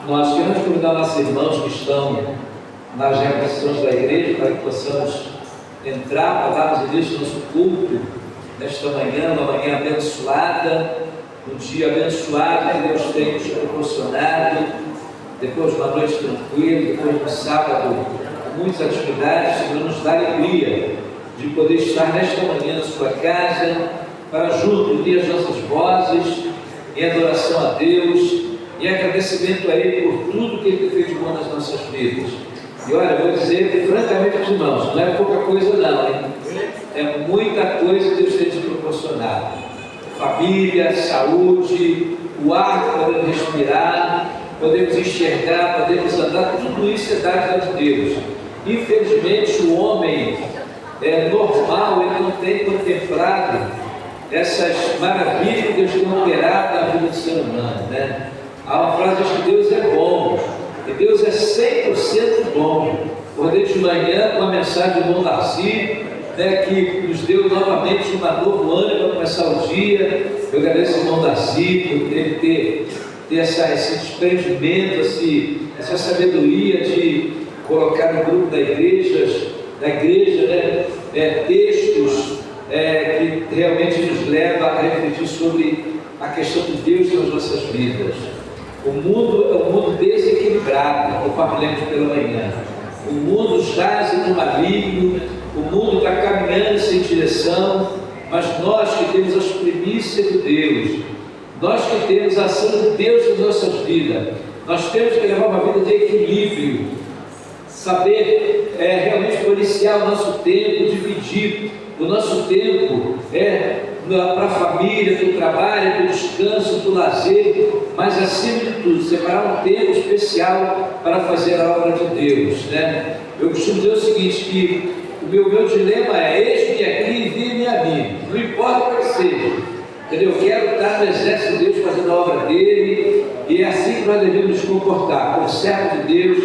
Nós queremos convidar nossos irmãos que estão nas repartições da igreja para que possamos entrar para darmos início ao nosso culto nesta manhã, uma manhã abençoada, um dia abençoado que Deus tem nos proporcionado, depois de uma noite tranquila, depois de um sábado com muitas atividades. Senhor, nos dá alegria de poder estar nesta manhã na sua casa, para juntos unir as nossas vozes em adoração a Deus, em agradecimento a Ele por tudo que Ele tem feito de bom nas nossas vidas. E olha, eu vou dizer francamente aos irmãos, não é pouca coisa não, hein? É muita coisa que Deus tem nos proporcionado. Família, saúde, o ar que podemos respirar, podemos enxergar, podemos andar, tudo isso é dádiva de Deus. Infelizmente o homem normal, ele não tem contemplado essas maravilhas que Deus tem operado na vida do ser humano, né? Há uma frase que diz que Deus é bom, e Deus é 100% bom. Acordei de manhã com a mensagem do irmão Darcy, que nos deu novamente um novo ânimo para começar o dia. Eu agradeço ao irmão Darcy por ele ter esse desprendimento, essa sabedoria de colocar no grupo da igreja, textos que realmente nos leva a refletir sobre a questão de Deus nas nossas vidas. O mundo é um mundo desequilibrado, como falamos pela manhã. O mundo jaz no maligno, o mundo está caminhando sem direção, mas nós que temos as primícias de Deus, nós que temos a ação de Deus nas nossas vidas, nós temos que levar uma vida de equilíbrio, saber realmente policiar o nosso tempo, dividir o nosso tempo para a família, para o trabalho, para o descanso, para o lazer, mas acima de tudo, separar um tempo especial para fazer a obra de Deus, né? Eu costumo dizer o seguinte, que o meu dilema é: eis-me aqui, envie-me a mim, não importa o que seja, entendeu? Eu quero estar no exército de Deus fazendo a obra dele, e é assim que nós devemos nos comportar, como servos de Deus,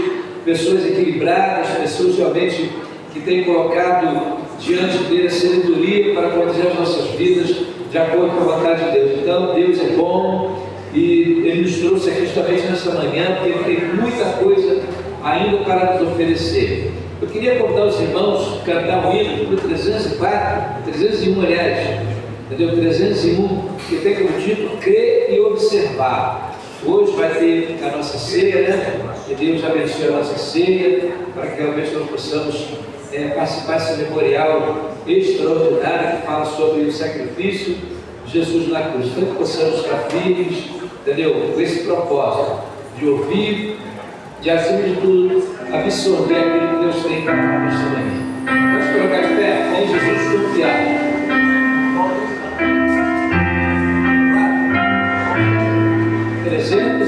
pessoas equilibradas, pessoas realmente que têm colocado diante dele a sabedoria para conduzir as nossas vidas de acordo com a vontade de Deus. Então Deus é bom, e Ele nos trouxe aqui justamente nessa manhã, porque Ele tem muita coisa ainda para nos oferecer. Eu queria convidar os irmãos a cantar o hino número 301, aliás, entendeu? 301, que tem como título Crer e Observar. Hoje vai ter a nossa ceia, né? Que Deus abençoe a nossa ceia, para que realmente nós possamos participar desse memorial extraordinário que fala sobre o sacrifício de Jesus na cruz. Então que possamos estar firmes, entendeu? Com esse propósito de ouvir, de acima de tudo absorver aquilo que Deus tem para nós também. Vamos colocar de pé, em Jesus confiar. Satisfeito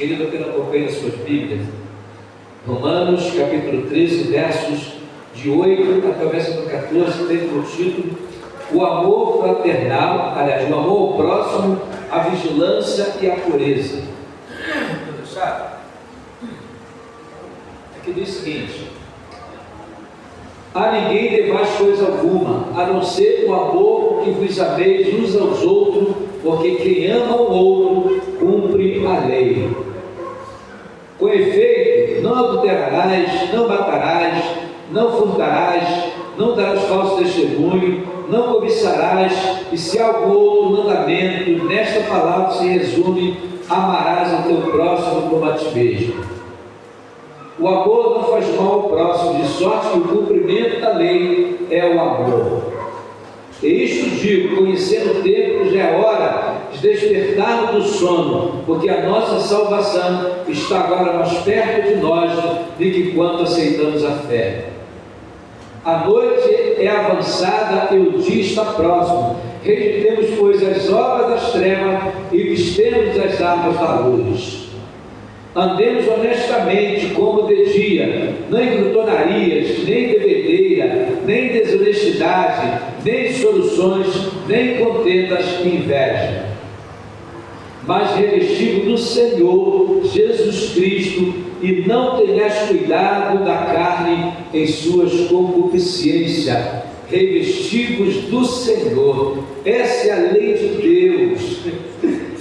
Querido, que não acompanhe as suas Bíblias, Romanos capítulo 13, versos de 8 até o versículo 14, tem por título o amor fraternal, aliás, o amor ao próximo, a vigilância e a pureza. Sabe? Aqui diz o seguinte: a ninguém devais coisa alguma, a não ser o amor que vos ameis uns aos outros, porque quem ama o outro cumpre a lei. Com efeito, não adulterarás, não matarás, não furtarás, não darás falso testemunho, não cobiçarás, e se há algum outro mandamento, nesta palavra se resume: amarás ao teu próximo como a ti mesmo. O amor não faz mal ao próximo, de sorte que o cumprimento da lei é o amor. E isto digo, conhecendo o tempo, já é hora de despertarmos do sono, porque a nossa salvação está agora mais perto de nós do que quando aceitamos a fé. A noite é avançada e o dia está próximo. Rejeitemos, pois, as obras das trevas e vistemos as armas da luz. Andemos honestamente como de dia, não em glutonarias, nem bebedeira, nem desonestidade, nem dissoluções, nem contendas e inveja. Mas revestido do Senhor Jesus Cristo, e não tenhas cuidado da carne em suas concupiscências. Revestivos do Senhor. Essa é a lei de Deus.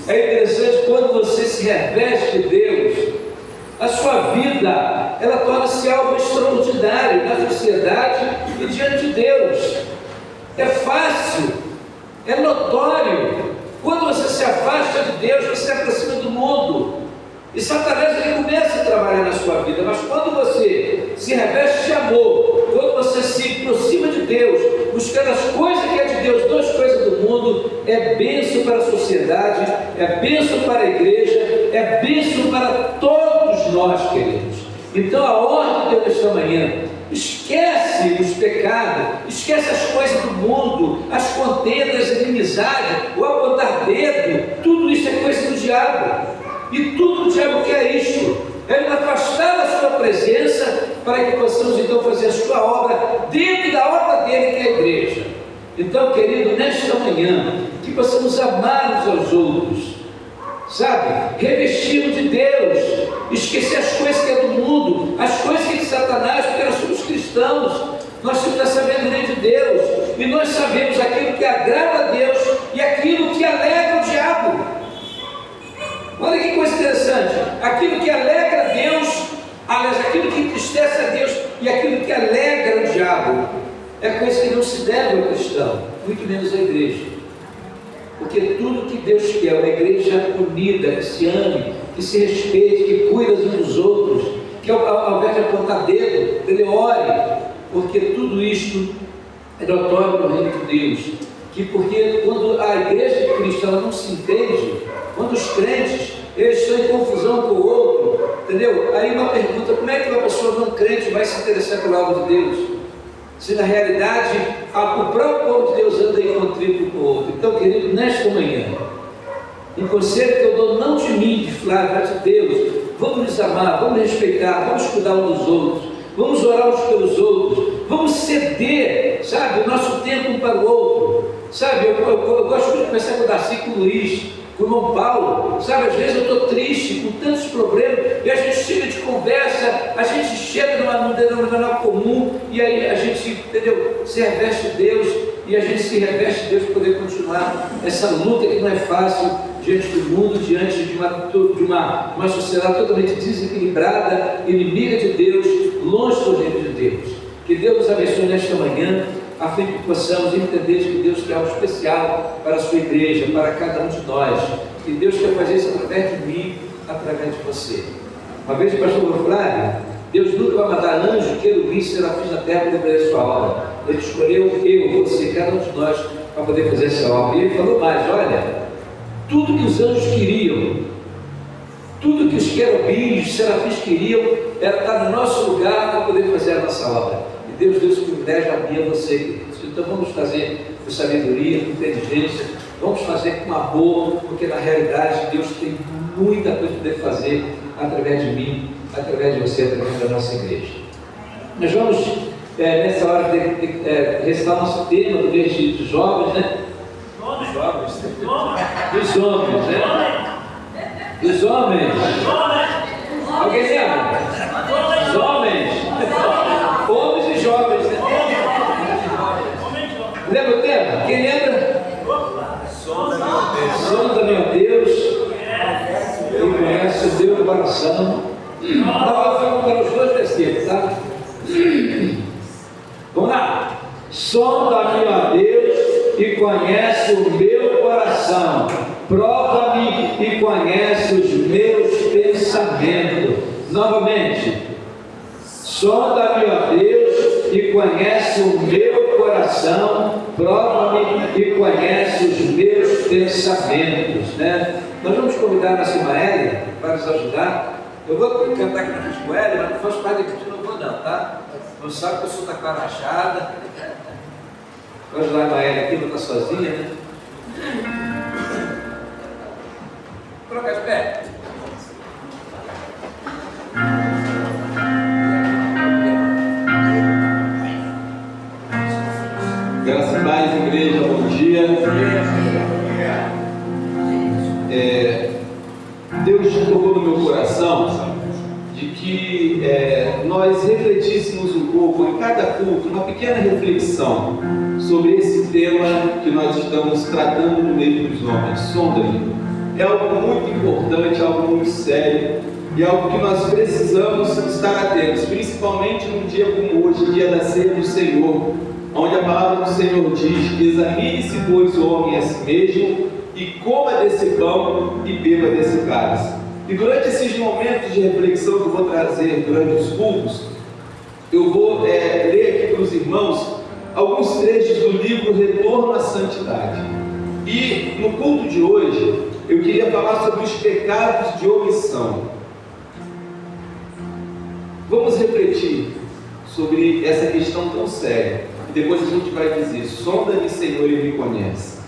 É interessante, quando você se reveste de Deus, a sua vida, ela torna-se algo extraordinário na sociedade e diante de Deus. É fácil, é notório. Quando você se afasta de Deus, você se aproxima do mundo. E Satanás, ele começa a trabalhar na sua vida. Mas quando você se reveste de amor, quando você se aproxima de Deus, buscando as coisas que é de Deus, não as coisas do mundo, é bênção para a sociedade, é bênção para a igreja, é bênção para todos nós, queridos. Então a ordem de Deus nesta manhã: esquece os pecados, esquece as coisas do mundo, as contendas, a inimizade, o apontar dedo. Tudo isso é coisa do diabo. E tudo o diabo quer isto, é nos afastar da sua presença, para que possamos então fazer a sua obra dentro da obra dele, que é a igreja. Então, querido, nesta manhã, que possamos amar uns aos outros, sabe, revestidos de Deus, esquecer as coisas que é do mundo, as coisas que é de Satanás, porque nós somos cristãos, nós temos a sabedoria de Deus, e nós sabemos aquilo que agrada a Deus e aquilo que alegra o diabo. Olha que coisa interessante, aquilo que alegra a Deus, aliás, aquilo que entristece a Deus e aquilo que alegra o diabo, é coisa que não se deve ao cristão, muito menos à igreja. Porque tudo que Deus quer é uma igreja unida, que se ame, que se respeite, que cuida uns dos outros, que ao invés de apontar dedo, ele ore, porque tudo isto é notório no reino de Deus. Porque quando a igreja de Cristo ela não se entende, quando os crentes eles estão em confusão com o outro, entendeu? Aí uma pergunta: como é que uma pessoa não crente vai se interessar pelo algo de Deus? Se na realidade o próprio povo de Deus anda em conflito com o outro. Então, querido, nesta manhã, um conselho que eu dou, não de mim, de Flávio, mas de Deus: vamos nos amar, vamos respeitar, vamos cuidar uns dos outros, vamos orar uns pelos outros, vamos ceder, sabe, o nosso tempo um para o outro. Sabe, eu gosto de conversar com o Darcy, com o Luiz, com o irmão Paulo, sabe, às vezes eu estou triste, com tantos problemas, e a gente chega de conversa, a gente chega num denominador comum, e aí a gente, entendeu, se reveste de Deus, e a gente se reveste de Deus para poder continuar essa luta que não é fácil, diante do mundo, diante de uma sociedade totalmente desequilibrada, inimiga de Deus, longe do reino de Deus. Que Deus nos abençoe nesta manhã, a fim de que possamos entender que Deus quer algo especial para a sua igreja, para cada um de nós. E Deus quer fazer isso através de mim, através de você. Uma vez o pastor Flávio: Deus nunca vai mandar anjo, querubim, serafins na terra para fazer a sua obra. Ele escolheu eu, você, cada um de nós, para poder fazer essa obra. E ele falou mais: olha, tudo que os anjos queriam, tudo que os querubins, os serafins queriam, era estar no nosso lugar para poder fazer a nossa obra. E Deus deu esse privilégio a mim e a você, queridos. Então vamos fazer com sabedoria, com inteligência, Vamos fazer com amor, porque na realidade Deus tem muita coisa para poder fazer através de mim, através de você, através da nossa igreja. Nós vamos, nessa hora, recitar nosso tema do mês de jovens, né? Jovens, dos homens, né? Dos homens. Alguém lembra? Dos homens. Homens e jovens, né? Lembra o tema? Quem lembra? Sonda meu Deus, e conhece o teu coração. Agora vamos para os dois versículos, tá? Vamos lá. Sonda-me, ó Deus, e conhece o meu coração. Prova-me e conhece os meus pensamentos. Novamente. Sonda-me, ó Deus, e conhece o meu coração. Prova-me e conhece os meus pensamentos, né? Nós vamos convidar a Simaélia para nos ajudar. Eu vou cantar aqui na frente com ela, mas não faz parte aqui de novo não, tá? Não sabe que eu sou da Clarachada. Vou ajudar a Maélia aqui, não está sozinha, né? Troca de pé. Graças a paz, igreja, bom dia. Deus colocou no meu coração de que nós refletíssemos um pouco em cada culto, uma pequena reflexão sobre esse tema que nós estamos tratando no meio dos homens. Sonda-me. É algo muito importante, algo muito sério e algo que nós precisamos estar atentos, principalmente num dia como hoje, dia da ceia do Senhor, onde a palavra do Senhor diz: examine-se, pois, o homem a si mesmo, e coma desse pão e beba desse cálice. E durante esses momentos de reflexão que eu vou trazer durante os cultos, eu vou ler aqui para os irmãos alguns trechos do livro Retorno à Santidade. E no culto de hoje, eu queria falar sobre os pecados de omissão. Vamos refletir sobre essa questão tão séria. E depois a gente vai dizer: sonda-me, Senhor, e me conhece.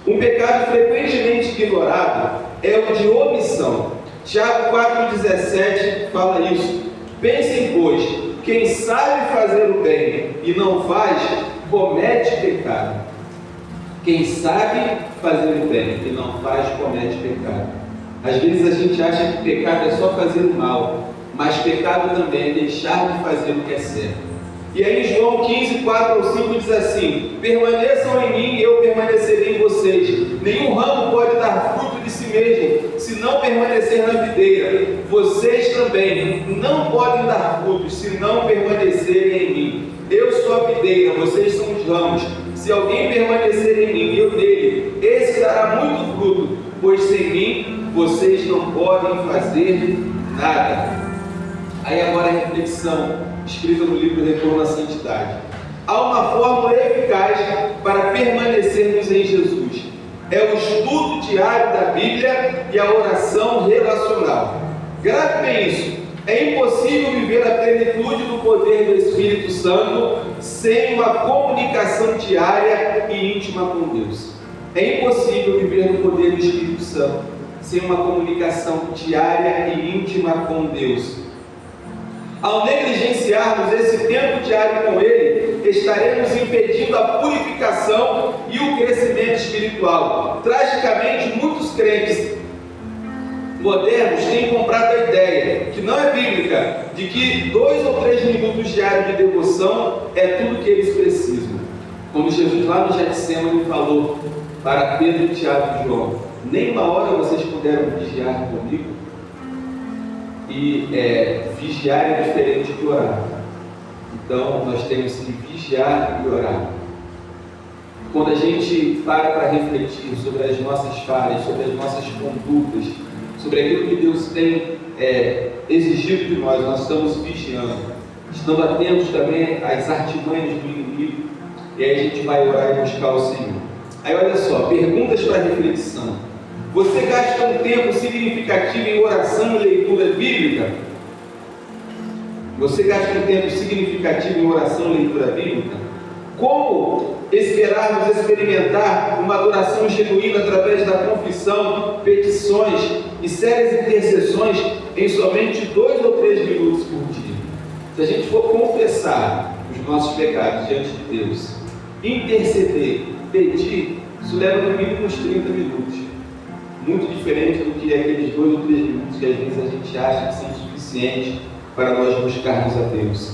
Um pecado frequentemente ignorado é o de omissão. Tiago 4,17 fala isso. Pensem, pois, quem sabe fazer o bem e não faz, comete pecado. Quem sabe fazer o bem e não faz, comete pecado. Às vezes a gente acha que pecado é só fazer o mal, mas pecado também é deixar de fazer o que é certo. E aí João 15, 4-5 diz assim: permaneçam em mim e eu permanecerei em vocês. Nenhum ramo pode dar fruto de si mesmo, se não permanecer na videira. Vocês também não podem dar frutos, se não permanecerem em mim. Eu sou a videira, vocês são os ramos. Se alguém permanecer em mim e eu nele, esse dará muito fruto, pois sem mim vocês não podem fazer nada. Aí agora a reflexão, escrita no livro Retorno à Santidade. Há uma fórmula eficaz para permanecermos em Jesus. É o estudo diário da Bíblia e a oração relacional. Grave bem isso. É impossível viver a plenitude do poder do Espírito Santo sem uma comunicação diária e íntima com Deus. É impossível viver no poder do Espírito Santo sem uma comunicação diária e íntima com Deus. Ao negligenciarmos esse tempo diário com Ele, estaremos impedindo a purificação e o crescimento espiritual. Tragicamente, muitos crentes modernos têm comprado a ideia, que não é bíblica, de que 2 ou 3 minutos diários de devoção é tudo que eles precisam. Como Jesus lá no Getsemane falou para Pedro, Tiago e João: nem uma hora vocês puderam vigiar comigo? E vigiar é diferente de orar. Então nós temos que vigiar e orar. Quando a gente para refletir sobre as nossas falhas, sobre as nossas condutas, sobre aquilo que Deus tem exigido de nós, nós estamos vigiando, estando atentos também às artimanhas do inimigo, e aí a gente vai orar e buscar o Senhor. Aí olha só, perguntas para reflexão. Você gasta um tempo significativo em oração e leitura bíblica? Você gasta um tempo significativo em oração e leitura bíblica? Como esperarmos experimentar uma adoração genuína através da confissão, petições e sérias intercessões em somente 2 ou 3 minutos por dia? Se a gente for confessar os nossos pecados diante de Deus, interceder, pedir, isso leva no mínimo uns 30 minutos. Muito diferente do que aqueles 2 ou 3 minutos que às vezes a gente acha que são suficientes para nós buscarmos a Deus.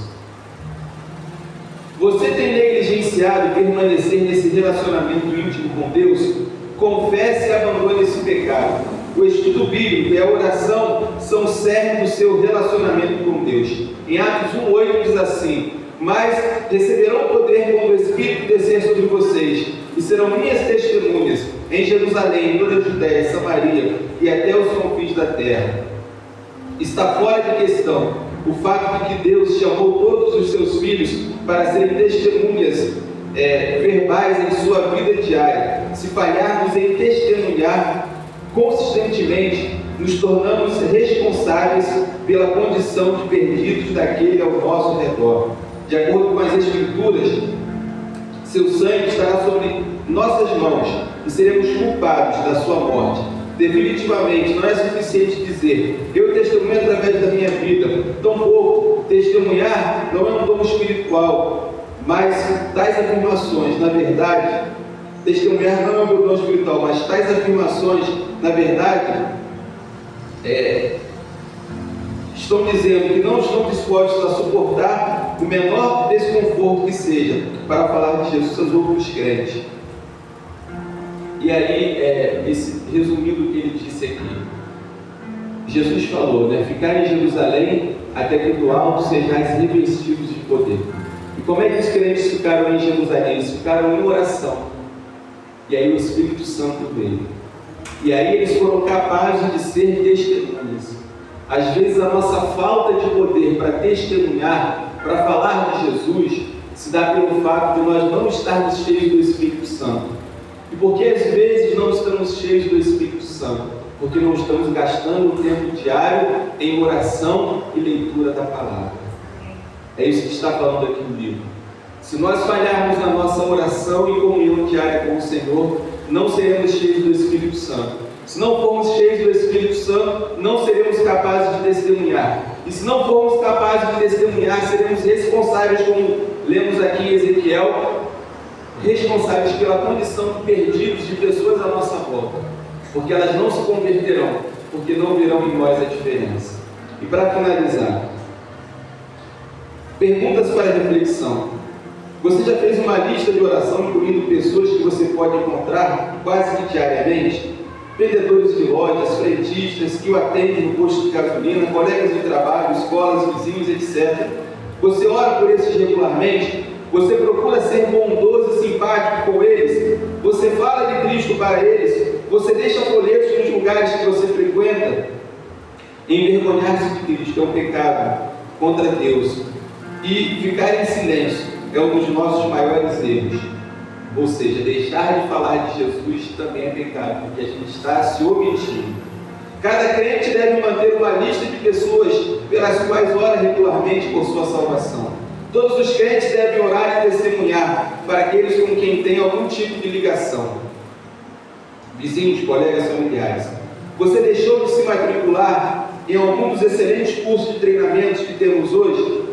Você tem negligenciado permanecer nesse relacionamento íntimo com Deus? Confesse e abandone esse pecado. O estudo bíblico e a oração são o cerne do seu relacionamento com Deus. Em Atos 1:8 diz assim: mas receberão poder quando o Espírito descer sobre vocês, e serão minhas testemunhas em Jerusalém, em toda a Judéia, Samaria e até os confins da terra. Está fora de questão o fato de que Deus chamou todos os seus filhos para serem testemunhas verbais em sua vida diária. Se falharmos em testemunhar consistentemente, nos tornamos responsáveis pela condição de perdidos daquele ao nosso redor. De acordo com as Escrituras, seu sangue estará sobre nossas mãos e seremos culpados da sua morte. Definitivamente não é suficiente dizer: eu testemunho através da minha vida. Tampouco testemunhar não é um dom espiritual, mas tais afirmações, na verdade, testemunhar não é um meu dom espiritual, mas tais afirmações, na verdade, estão dizendo que não estão dispostos a suportar o menor desconforto que seja para falar de Jesus aos outros crentes. E aí, resumindo o que ele disse aqui, Jesus falou, ficar em Jerusalém até que do alto sejais revestidos de poder. E como é que os crentes ficaram em Jerusalém? Eles ficaram em oração. E aí o Espírito Santo veio. E aí eles foram capazes de ser testemunhas. Às vezes a nossa falta de poder para testemunhar, para falar de Jesus, se dá pelo fato de nós não estarmos cheios do Espírito Santo. E por que às vezes não estamos cheios do Espírito Santo? Porque não estamos gastando um tempo diário em oração e leitura da palavra. É isso que está falando aqui no livro. Se nós falharmos na nossa oração e comunhão diária com o Senhor, não seremos cheios do Espírito Santo. Se não formos cheios do Espírito Santo, não seremos capazes de testemunhar. E se não formos capazes de testemunhar, seremos responsáveis, como lemos aqui em Ezequiel, responsáveis pela condição de perdidos de pessoas à nossa volta. Porque elas não se converterão, porque não verão em nós a diferença. E para finalizar, perguntas para reflexão. Você já fez uma lista de oração incluindo pessoas que você pode encontrar quase que diariamente? Vendedores de lojas, frentistas que o atendem no posto de gasolina, colegas de trabalho, escolas, vizinhos, etc. Você ora por esses regularmente? Você procura ser bondoso e simpático com eles? Você fala de Cristo para eles? Você deixa folhetos nos lugares que você frequenta? Envergonhar-se de Cristo é um pecado contra Deus. E ficar em silêncio é um dos nossos maiores erros. Ou seja, deixar de falar de Jesus também é pecado, porque a gente está se omitindo. Cada crente deve manter uma lista de pessoas pelas quais ora regularmente por sua salvação. Todos os crentes devem orar e testemunhar para aqueles com quem tem algum tipo de ligação. Vizinhos, colegas, familiares. Você deixou de se matricular em algum dos excelentes cursos de treinamentos que temos hoje?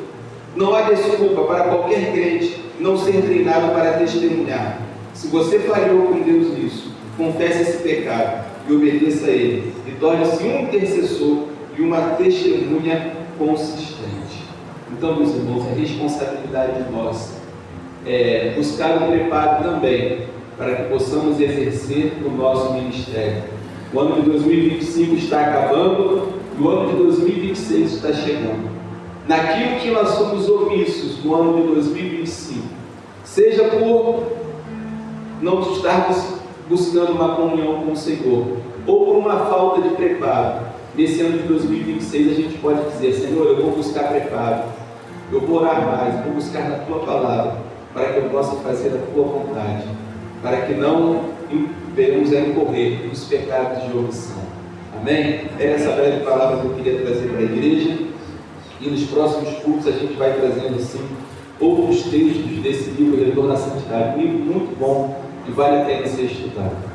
Não há desculpa para qualquer crente não ser treinado para testemunhar. Se você falhou com Deus nisso, confesse esse pecado e obedeça a Ele, e torne-se um intercessor e uma testemunha consistente. Então, meus irmãos, é responsabilidade nossa buscar um preparo também para que possamos exercer o nosso ministério. O ano de 2025 está acabando e o ano de 2026 está chegando. Naquilo que nós somos omissos no ano de 2025, seja por não estarmos buscando uma comunhão com o Senhor, ou por uma falta de preparo, nesse ano de 2026 a gente pode dizer: Senhor, eu vou buscar preparo, eu vou orar mais, eu vou buscar na Tua Palavra, para que eu possa fazer a Tua vontade, para que não venhamos a incorrer nos pecados de omissão. Amém? Era essa breve palavra que eu queria trazer para a igreja. E nos próximos cultos a gente vai trazendo assim outros textos desse livro, Redentor na Santidade. Um livro muito bom, que vale a pena ser estudado.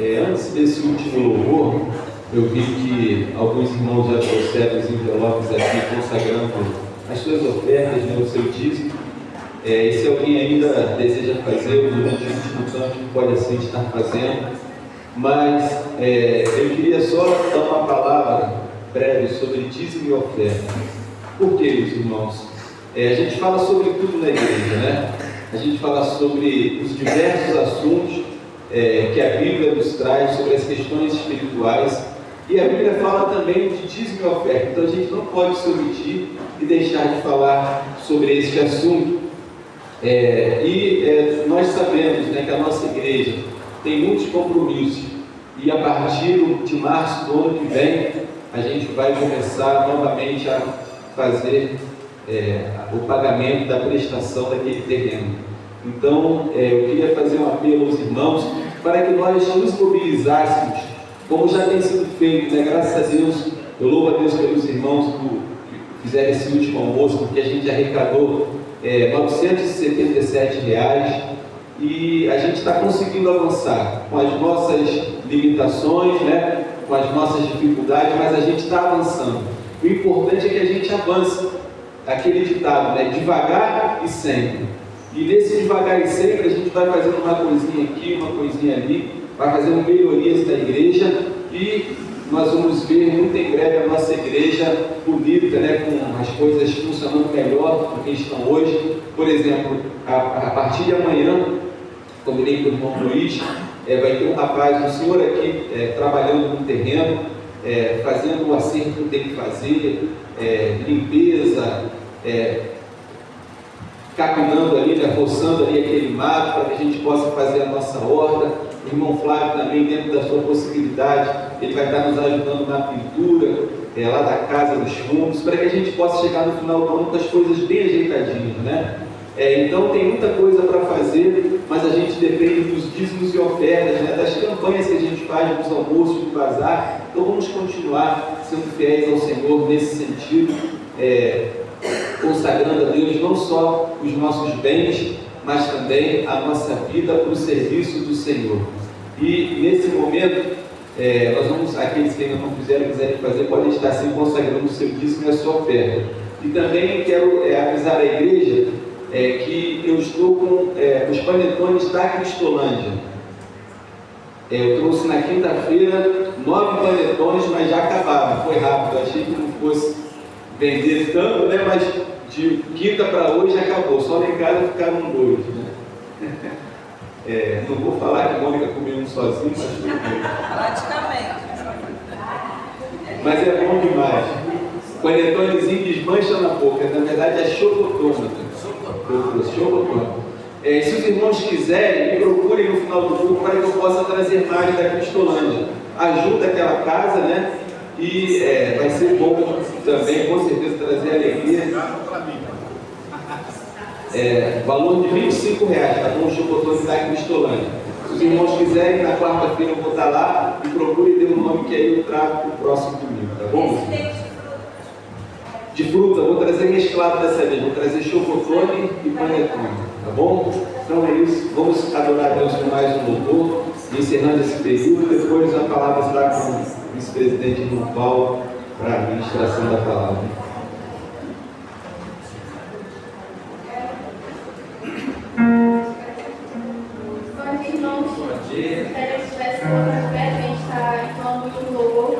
Antes desse último louvor, eu vi que alguns irmãos já trouxeram os envelopes aqui consagrando as suas ofertas, né, o seu dízimo. E se alguém ainda deseja fazer, durante o último tanto pode assim estar fazendo. Mas eu queria só dar uma palavra breve sobre dízimo e oferta. Por que, meus irmãos? A gente fala sobre tudo na igreja, né? A gente fala sobre os diversos assuntos que a Bíblia nos traz, sobre as questões espirituais. E a Bíblia fala também de dízimo e oferta. Então a gente não pode se omitir e deixar de falar sobre este assunto. Nós sabemos, né, que a nossa igreja tem muitos compromissos. E a partir de março do ano que vem, a gente vai começar novamente a fazer o pagamento da prestação daquele terreno. Então, eu queria fazer um apelo aos irmãos para que nós nos mobilizássemos, como já tem sido feito, né? Graças a Deus, eu louvo a Deus pelos irmãos que fizeram esse último almoço, porque a gente arrecadou R$977 e a gente está conseguindo avançar com as nossas limitações, né? Com as nossas dificuldades, mas a gente está avançando. O importante é que a gente avance. Aquele ditado, né? Devagar e sempre. E nesse devagar e sempre a gente vai fazendo uma coisinha aqui, uma coisinha ali, vai fazendo melhorias da igreja e nós vamos ver muito em breve a nossa igreja bonita, né? Com as coisas funcionando melhor do que estão hoje. Por exemplo, a partir de amanhã, combinei com o irmão Luiz, vai ter um rapaz, um senhor aqui trabalhando no terreno, fazendo o acerto que tem que fazer, limpeza, capinando ali, né, roçando ali aquele mato para que a gente possa fazer a nossa horta. O irmão Flávio também, dentro da sua possibilidade, ele vai estar nos ajudando na pintura lá da casa dos fundos, para que a gente possa chegar no final do ano com as coisas bem ajeitadinhas, né? Então tem muita coisa para fazer, mas a gente depende dos dízimos e ofertas, né, das campanhas que a gente faz, dos almoços, do bazar. Então vamos continuar sendo fiéis ao Senhor nesse sentido, consagrando a Deus não só os nossos bens, mas também a nossa vida para o serviço do Senhor. E nesse momento, nós vamos, aqueles que ainda não fizeram, quiserem fazer, podem estar sempre consagrando o seu dízimo e a sua oferta. E também quero avisar a igreja que eu estou com os panetones da Cristolândia. Eu trouxe na quinta-feira 9 panetones, mas já acabaram, foi rápido. Eu achei que não fosse vender tanto, né? Mas de quinta para hoje acabou, só lá em casa ficaram 2, né? Não vou falar que a Mônica comeu um sozinho, mas tudo bem. Praticamente. Mas é bom demais. Panetonezinho desmancha na boca, na verdade é chocotômetro. Chocotômetro. Se os irmãos quiserem, me procurem no final do culto para que eu possa trazer mais da Cristolândia. Ajuda aquela casa, né? E vai ser bom também, com certeza, trazer alegria. Valor de R$25, tá bom? O chocotone da Cristolândia. Se os irmãos quiserem, na quarta-feira eu vou estar lá e procure ter o nome que aí eu trago para o próximo domingo, tá bom? De fruta, vou trazer mesclado dessa vez, vou trazer chocotone e panetone, tá bom? Então é isso, vamos adorar a Deus com mais um louvor, encerrando esse período. Depois a palavra será com o vice-presidente João Paulo para a administração da palavra. Gostaria que estivesse colocando pé, a gente está falando muito louvor.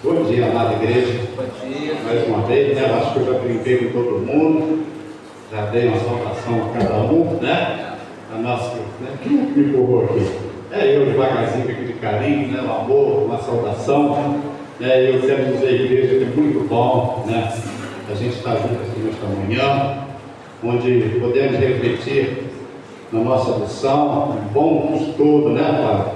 Bom dia, amada igreja. Bom dia. Mais uma vez, né? Eu acho que eu já brinquei com todo mundo, já dei uma saudação a cada um, né? A nossa, né? Quem me empurrou aqui? Eu devagarzinho aqui de carinho, né? Um amor, uma saudação. Eu quero dizer, igreja, que é muito bom, né? A gente está junto aqui nesta manhã, onde podemos refletir na nossa missão, um bom estudo, né, Pai?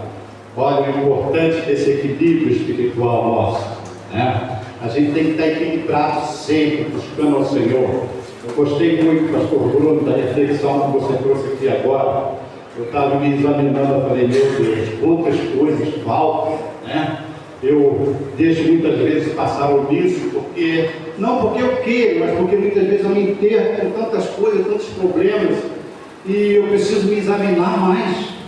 Olha, o importante desse equilíbrio espiritual nosso, né? A gente tem que estar equilibrado sempre, buscando ao Senhor. Eu gostei muito, pastor Bruno, da reflexão que você trouxe aqui agora. Eu estava me examinando, eu falei, meu Deus, quantas coisas faltam, né? Eu deixo muitas vezes passar o nisso, não porque eu quero, mas porque muitas vezes eu me enterro com tantas coisas, tantos problemas, e eu preciso me examinar mais.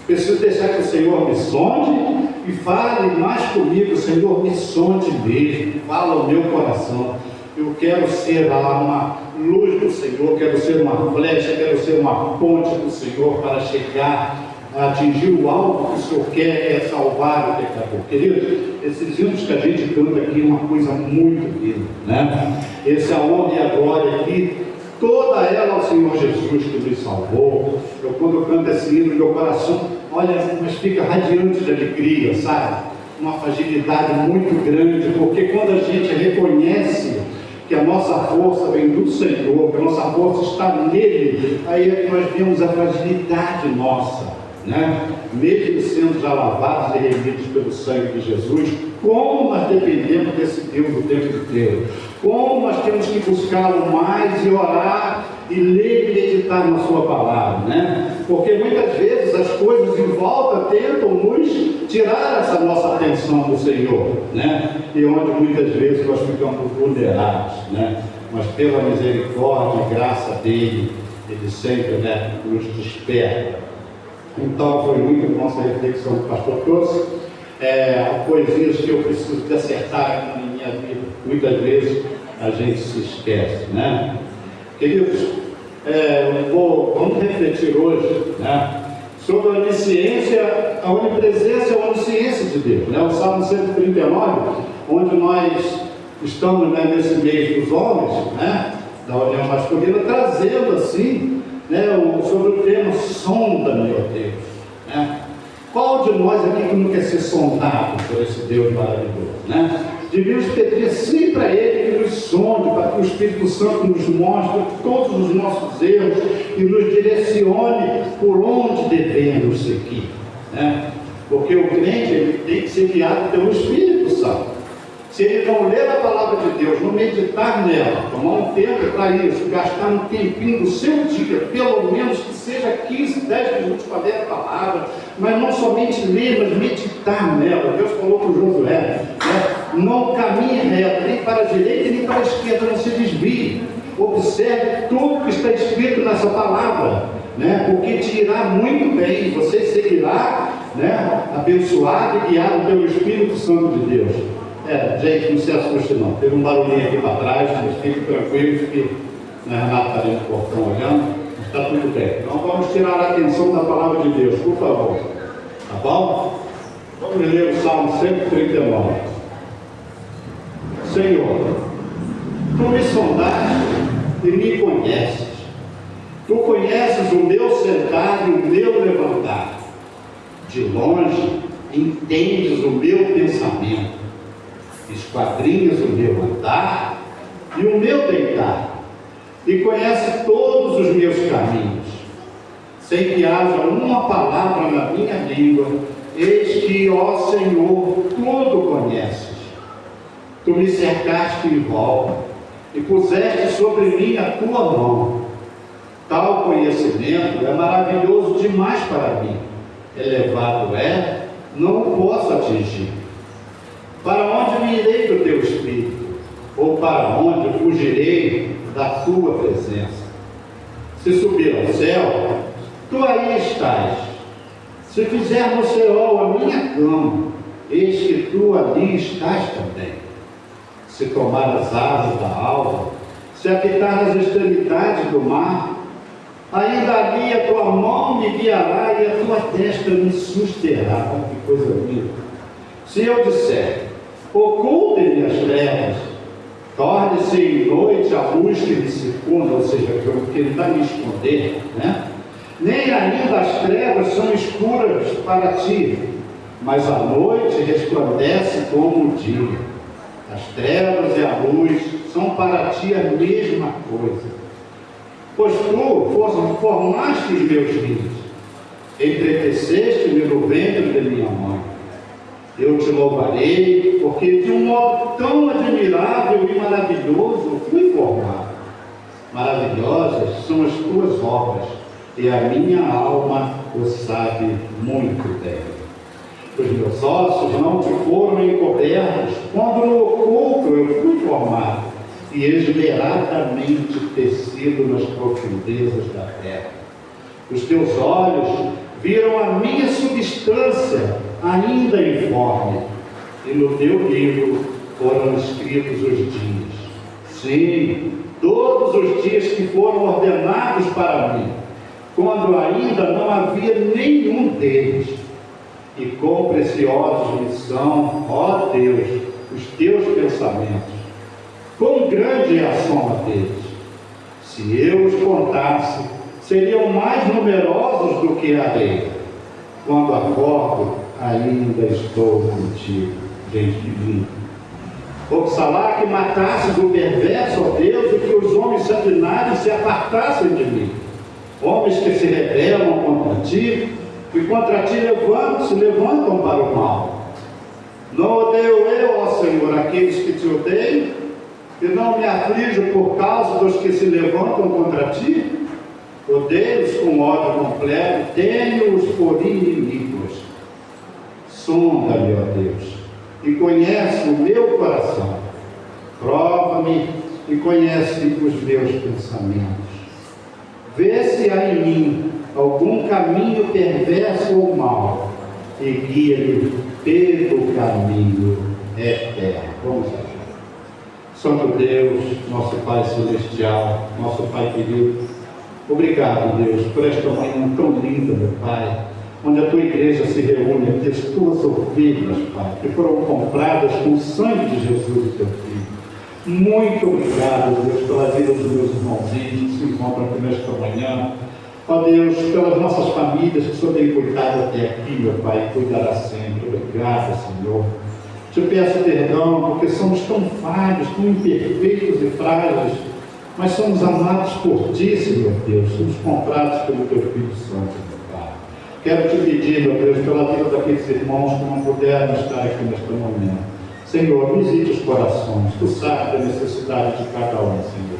Preciso deixar que o Senhor me sonde e fale mais comigo. Senhor, me sonde mesmo, fala ao meu coração. Eu quero ser uma luz do Senhor, quero ser uma flecha, quero ser uma ponte do Senhor para chegar a atingir o alvo que o Senhor quer, é salvar o pecador. Queridos, esses hinos que a gente canta aqui é uma coisa muito linda, né? Esse a honra e a glória aqui, toda ela ao Senhor Jesus que nos salvou. Eu, quando eu canto esse hino, meu coração, olha, mas fica radiante de alegria, sabe? Uma fragilidade muito grande, porque quando a gente reconhece que a nossa força vem do Senhor, que a nossa força está nele, aí é que nós vemos a fragilidade nossa, né? Mesmo sendo já lavados e remidos pelo sangue de Jesus, como nós dependemos desse Deus o tempo inteiro, como nós temos que buscá-lo mais e orar e ler e meditar na sua palavra, né? Porque muitas vezes as coisas em volta tentam nos tirar essa nossa atenção do Senhor, né? E onde muitas vezes nós ficamos vulneráveis, né? Mas pela misericórdia e graça dele, ele sempre, né, nos desperta. Então foi muito bom essa reflexão que o pastor trouxe. Coisinhas que eu preciso de acertar na minha vida. Muitas vezes a gente se esquece, né? Queridos, vamos refletir hoje, né, sobre a onisciência, a onipresença e a onisciência de Deus, né? O Salmo 139, onde nós estamos, né, nesse mês dos homens, né, da união masculina, trazendo assim, né, sobre o tema sonda-me, ó Deus, né? Qual de nós aqui que não quer ser sondado por esse Deus maravilhoso, né? Devíamos pedir sempre a Ele que nos sonde, para que o Espírito Santo nos mostre todos os nossos erros e nos direcione por onde devemos seguir, né? Porque o crente, ele tem que ser guiado pelo Espírito Santo. Se ele não ler a palavra de Deus, não meditar nela, tomar um tempo para isso, gastar um tempinho do seu dia, pelo menos que seja 15, 10 minutos para ler a palavra, mas não somente ler, mas meditar nela. Deus falou para o Josué, né? Não caminhe reto, nem para a direita, nem para a esquerda, não se desvie. Observe tudo que está escrito nessa palavra, né? Porque te irá muito bem, você seguirá, né, abençoado e guiado pelo Espírito Santo de Deus. Gente, não se assuste não, teve um barulhinho aqui para trás, mas fiquem tranquilos que a Renata está ali no portão olhando, mas está tudo bem. Então vamos tirar a atenção da palavra de Deus, por favor, tá bom? Vamos ler o Salmo 139. Senhor, tu me sondaste e me conheces, tu conheces o meu sentar e o meu levantar, de longe entendes o meu pensamento, esquadrinhas o meu andar e o meu deitar, e conhece todos os meus caminhos, sem que haja uma palavra na minha língua. Eis que, ó Senhor, tudo conheces. Tu me cercaste em volta e puseste sobre mim a tua mão. Tal conhecimento é maravilhoso demais para mim. Elevado é, não o posso atingir. Para onde me irei do teu Espírito? Ou para onde fugirei da tua presença? Se subir ao céu, tu aí estás. Se fizer no Seol a minha cama, eis que tu ali estás também. Se tomar as asas da alva, se habitar nas extremidades do mar, ainda ali a tua mão me guiará e a tua destra me susterá. Que coisa linda! Se eu disser, Ocultem-me as trevas, torne-se em noite a luz que me circunda, ou seja, que ele vai me esconder, né? Nem ainda as trevas são escuras para ti, mas a noite resplandece como o dia. As trevas e a luz são para ti a mesma coisa. Pois tu formaste os meus dias, entreteceste-me no ventre de minha mãe. Eu te louvarei, porque de um modo tão admirável e maravilhoso fui formado. Maravilhosas são as tuas obras, e a minha alma o sabe muito bem. Os meus ossos não te foram encobertos, quando no oculto eu fui formado, e esmeradamente tecido nas profundezas da terra. Os teus olhos viram a minha substância ainda informe, e no teu livro foram escritos os dias. Sim, todos os dias que foram ordenados para mim, quando ainda não havia nenhum deles. E quão preciosos me são, ó Deus, os teus pensamentos. Quão grande é a soma deles. Se eu os contasse, seriam mais numerosos do que a areia. Quando acordo, ainda estou contigo. Gente, que lindo. Oxalá que matasses o perverso, ó Deus, e que os homens sanguinários se apartassem de mim. Homens que se rebelam contra ti, e contra ti se levantam para o mal. Não odeio eu, ó Senhor, aqueles que te odeiam, e não me aflijo por causa dos que se levantam contra ti. Odeio-os com ódio completo, tenho-os por inimigos. Sonda-me, ó Deus, e conhece o meu coração. Prova-me e conhece os meus pensamentos. Vê se há em mim algum caminho perverso ou mau, e guia-me pelo caminho eterno. Vamos lá. Santo Deus, nosso Pai Celestial, nosso Pai querido, obrigado, Deus, por esta manhã tão linda, meu Pai, onde a Tua igreja se reúne aqui, as Tuas ovelhas, Pai, que foram compradas com o sangue de Jesus, o Teu Filho. Muito obrigado, Deus, pela vida dos meus irmãozinhos que se encontram aqui nesta manhã. Ó Deus, pelas nossas famílias que o Senhor tem cuidado até aqui, meu Pai, e cuidará sempre. Obrigado, Senhor. Te peço perdão, porque somos tão falhos, tão imperfeitos e frágeis, mas somos amados por Ti, Senhor Deus, somos comprados pelo Teu Filho Santo, meu Pai. Quero Te pedir, meu Deus, pela vida daqueles irmãos que não puderam estar aqui neste momento. Senhor, visite os corações, Tu sabes da necessidade de cada um, Senhor.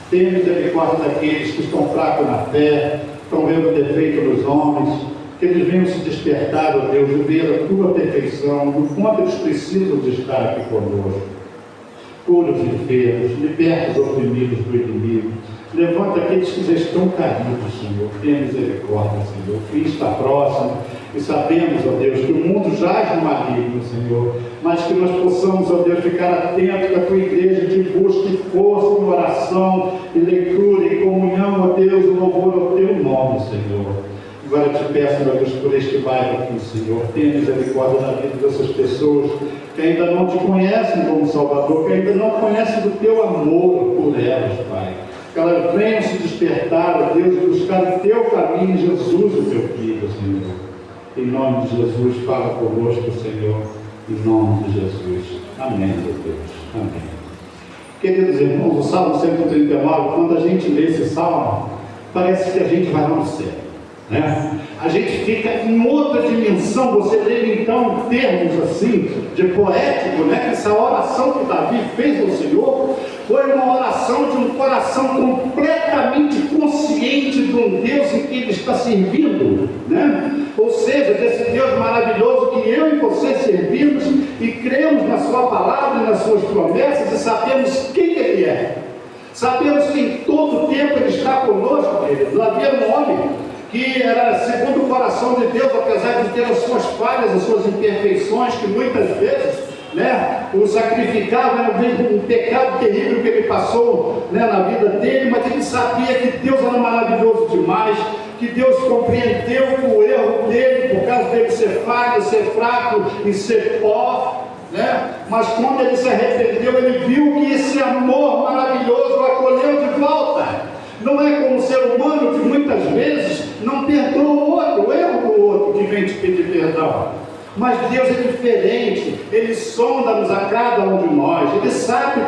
Tenha misericórdia daqueles que estão fracos na fé, estão vendo defeito nos homens, que eles venham se despertar, ó Deus, e ver a Tua perfeição, do quanto eles precisam de estar aqui conosco. Cura os enfermos, liberta os oprimidos do inimigo, levanta aqueles que já estão caídos, Senhor. Tenha misericórdia, Senhor. O fim está próximo, e sabemos, ó Deus, que o mundo jaz no maligno, Senhor, mas que nós possamos, ó Deus, ficar atentos com a Tua igreja de busca e força em oração, e leitura, e comunhão, ó Deus, e louvor ao Teu nome, Senhor. Agora eu te peço, meu Deus, por este bairro aqui, Senhor, tenha misericórdia na vida dessas pessoas que ainda não Te conhecem como Salvador, que ainda não conhecem do Teu amor por elas, Pai. Que elas venham se despertar, ó Deus, e buscar o Teu caminho, Jesus, o Teu Filho, Senhor. Em nome de Jesus, fala conosco, Senhor, em nome de Jesus. Amém, meu Deus. Amém. Queridos irmãos, o Salmo 139, quando a gente lê esse Salmo, parece que a gente vai lá no céu, né? A gente fica em outra dimensão. Você lê então termos assim, de poético, né? Essa oração que Davi fez ao Senhor foi uma oração de um coração completamente consciente de um Deus em que ele está servindo, né? Ou seja, desse Deus maravilhoso que eu e você servimos e cremos na Sua palavra e nas Suas promessas e sabemos quem Ele é. Sabemos que em todo tempo Ele está conosco, queridos. Havia um homem que era segundo o coração de Deus, apesar de ter as suas falhas, as suas imperfeições, que muitas vezes, né, o sacrificava, um pecado terrível que ele passou, né, na vida dele, mas ele sabia que Deus era maravilhoso demais, que Deus compreendeu o erro dele, por causa dele ser falho, ser fraco e ser pó, né? Mas quando ele se arrependeu, ele viu que esse amor maravilhoso o acolheu de volta. Não é como o ser humano que muitas vezes não perdoa o outro, o erro do outro que vem te pedir perdão. Mas Deus é diferente, Ele sonda-nos a cada um de nós, Ele sabe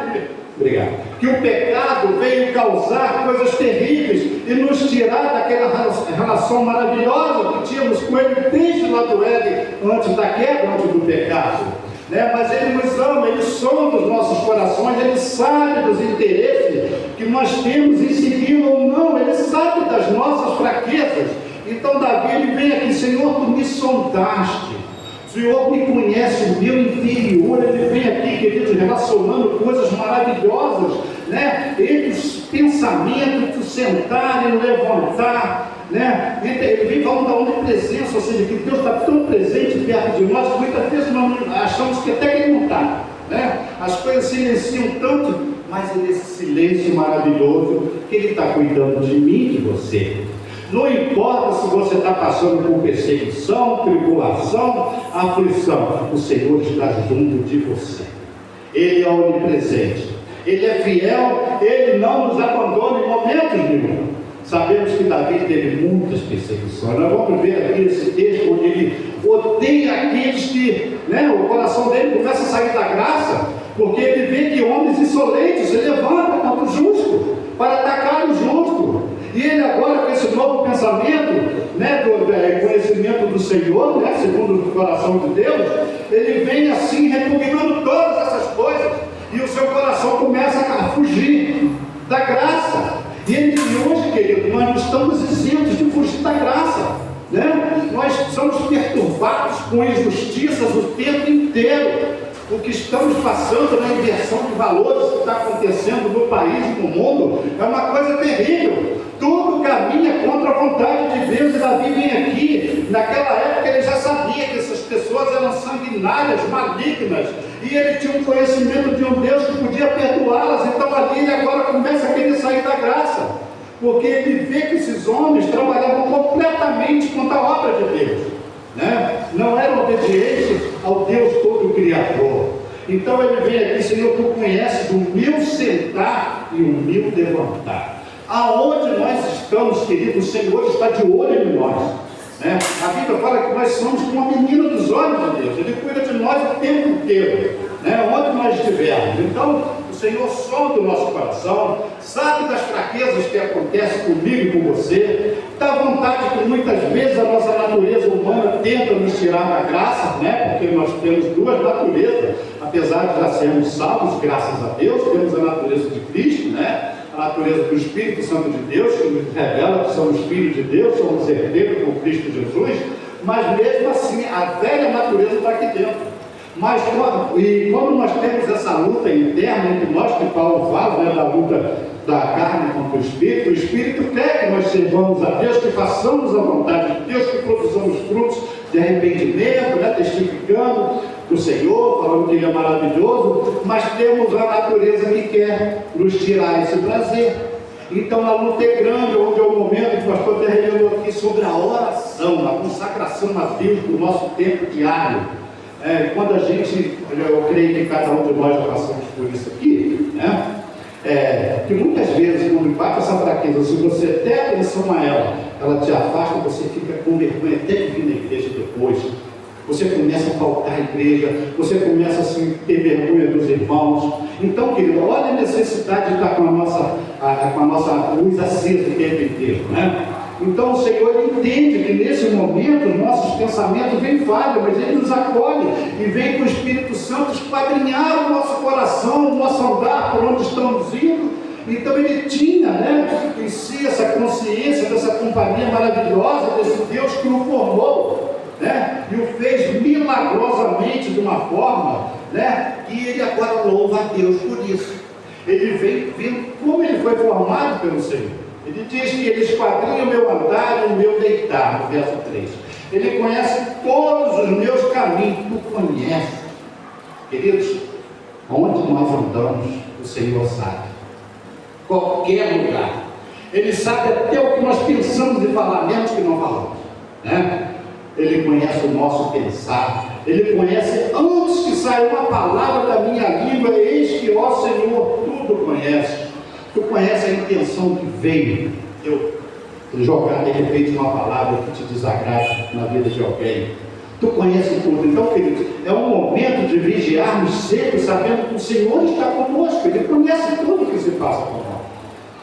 que o pecado veio causar coisas terríveis e nos tirar daquela relação maravilhosa que tínhamos com Ele desde lá do Éden, antes da queda, antes do pecado. Mas Ele nos ama, Ele sonda os nossos corações, Ele sabe dos interesses que nós temos em segui-lo ou não, Ele sabe das nossas fraquezas. Então Davi, ele vem aqui: Senhor, tu me sondaste, o Senhor me conhece o meu interior. Ele vem aqui, queridos, relacionando coisas maravilhosas, entre os pensamentos, o sentar e o levantar, Ele vem falando da onipresença, ou seja, que Deus está tão presente perto de nós que muitas vezes nós achamos que até que Ele não está, As coisas silenciam tanto, mas é nesse silêncio maravilhoso que Ele está cuidando de mim e de você. Não importa se você está passando por perseguição, tribulação, aflição, o Senhor está junto de você. Ele é onipresente, Ele é fiel, Ele não nos abandona em momentos nenhum. Sabemos que Davi teve muitas perseguições. Nós vamos ver aqui esse texto onde ele odeia aqueles que, o coração dele começa a sair da graça, porque ele vê que homens insolentes se levantam contra o justo, para atacar o justo. E ele agora, com esse novo pensamento, do conhecimento do Senhor, segundo o coração de Deus, ele vem assim, repugnando todas essas coisas, e o seu coração começa a fugir da graça. E ele diz: hoje, querido, nós não estamos isentos de fugir da graça, Nós somos perturbados com injustiças o tempo inteiro. O que estamos passando na inversão de valores que está acontecendo no país e no mundo é uma coisa terrível. Tudo caminha contra a vontade de Deus. E Davi vem aqui, naquela época ele já sabia que essas pessoas eram sanguinárias, malignas, e ele tinha um conhecimento de um Deus que podia perdoá-las. Então ali ele agora começa a querer sair da graça, porque ele vê que esses homens trabalhavam completamente contra a obra de Deus, não eram obedientes ao Deus todo Criador. Então ele vem aqui: Senhor, tu conheces o meu sentar e o meu levantar. Aonde nós estamos, querido, o Senhor está de olho em nós, A Bíblia fala que nós somos como a menina dos olhos de Deus. Ele cuida de nós o tempo inteiro, onde nós estivermos. Então o Senhor sonda o nosso coração, sabe das fraquezas que acontecem comigo e com você, dá vontade que muitas vezes a nossa natureza humana tenta nos tirar da graça, porque nós temos duas naturezas, apesar de já sermos salvos, graças a Deus, temos a natureza de Cristo, a natureza do Espírito Santo de Deus, que nos revela que somos filhos de Deus, somos herdeiros com Cristo Jesus, mas mesmo assim a velha natureza está aqui dentro. Mas quando nós temos essa luta interna entre nós, que Paulo fala, da luta da carne contra o Espírito quer que nós servamos a Deus, que façamos a vontade de Deus, que produzamos frutos de arrependimento, testificando do Senhor, falando que Ele é maravilhoso, mas temos a natureza que quer nos tirar esse prazer. Então a luta é grande, onde é o momento que o pastor terminou aqui sobre a oração, a consagração a Deus do nosso tempo diário. Quando a gente, eu creio que cada um de nós já passamos por isso aqui, que muitas vezes, quando bate essa fraqueza, se você der atenção a ela te afasta, você fica com vergonha até de vir na igreja depois. Você começa a faltar à igreja, você começa a ter vergonha dos irmãos. Então, querido, olha a necessidade de estar com a nossa luz acesa o tempo inteiro, Então o Senhor entende que nesse momento nossos pensamentos vêm falhos, mas Ele nos acolhe e vem com o Espírito Santo esquadrinhar o nosso coração, o nosso andar, por onde estamos indo. Então Ele tinha em si essa consciência dessa companhia maravilhosa, desse Deus que o formou, e o fez milagrosamente de uma forma, e ele agora louva a Deus por isso. Ele vem vendo como ele foi formado pelo Senhor. Ele diz que Ele esquadrinha o meu andar e o meu deitar, no verso 3. Ele conhece todos os meus caminhos, tu conhece. Queridos, onde nós andamos, o Senhor sabe. Qualquer lugar. Ele sabe até o que nós pensamos e falar, menos que não falamos, Ele conhece o nosso pensar. Ele conhece antes que saia sai uma palavra da minha língua, eis que, ó Senhor, tudo conheces. Tu conheces a intenção que veio eu jogar de repente uma palavra que te desagrade na vida de alguém. Tu conheces tudo. Então, queridos, é um momento de vigiarmos sempre, sabendo que o Senhor está conosco. Ele conhece tudo que se passa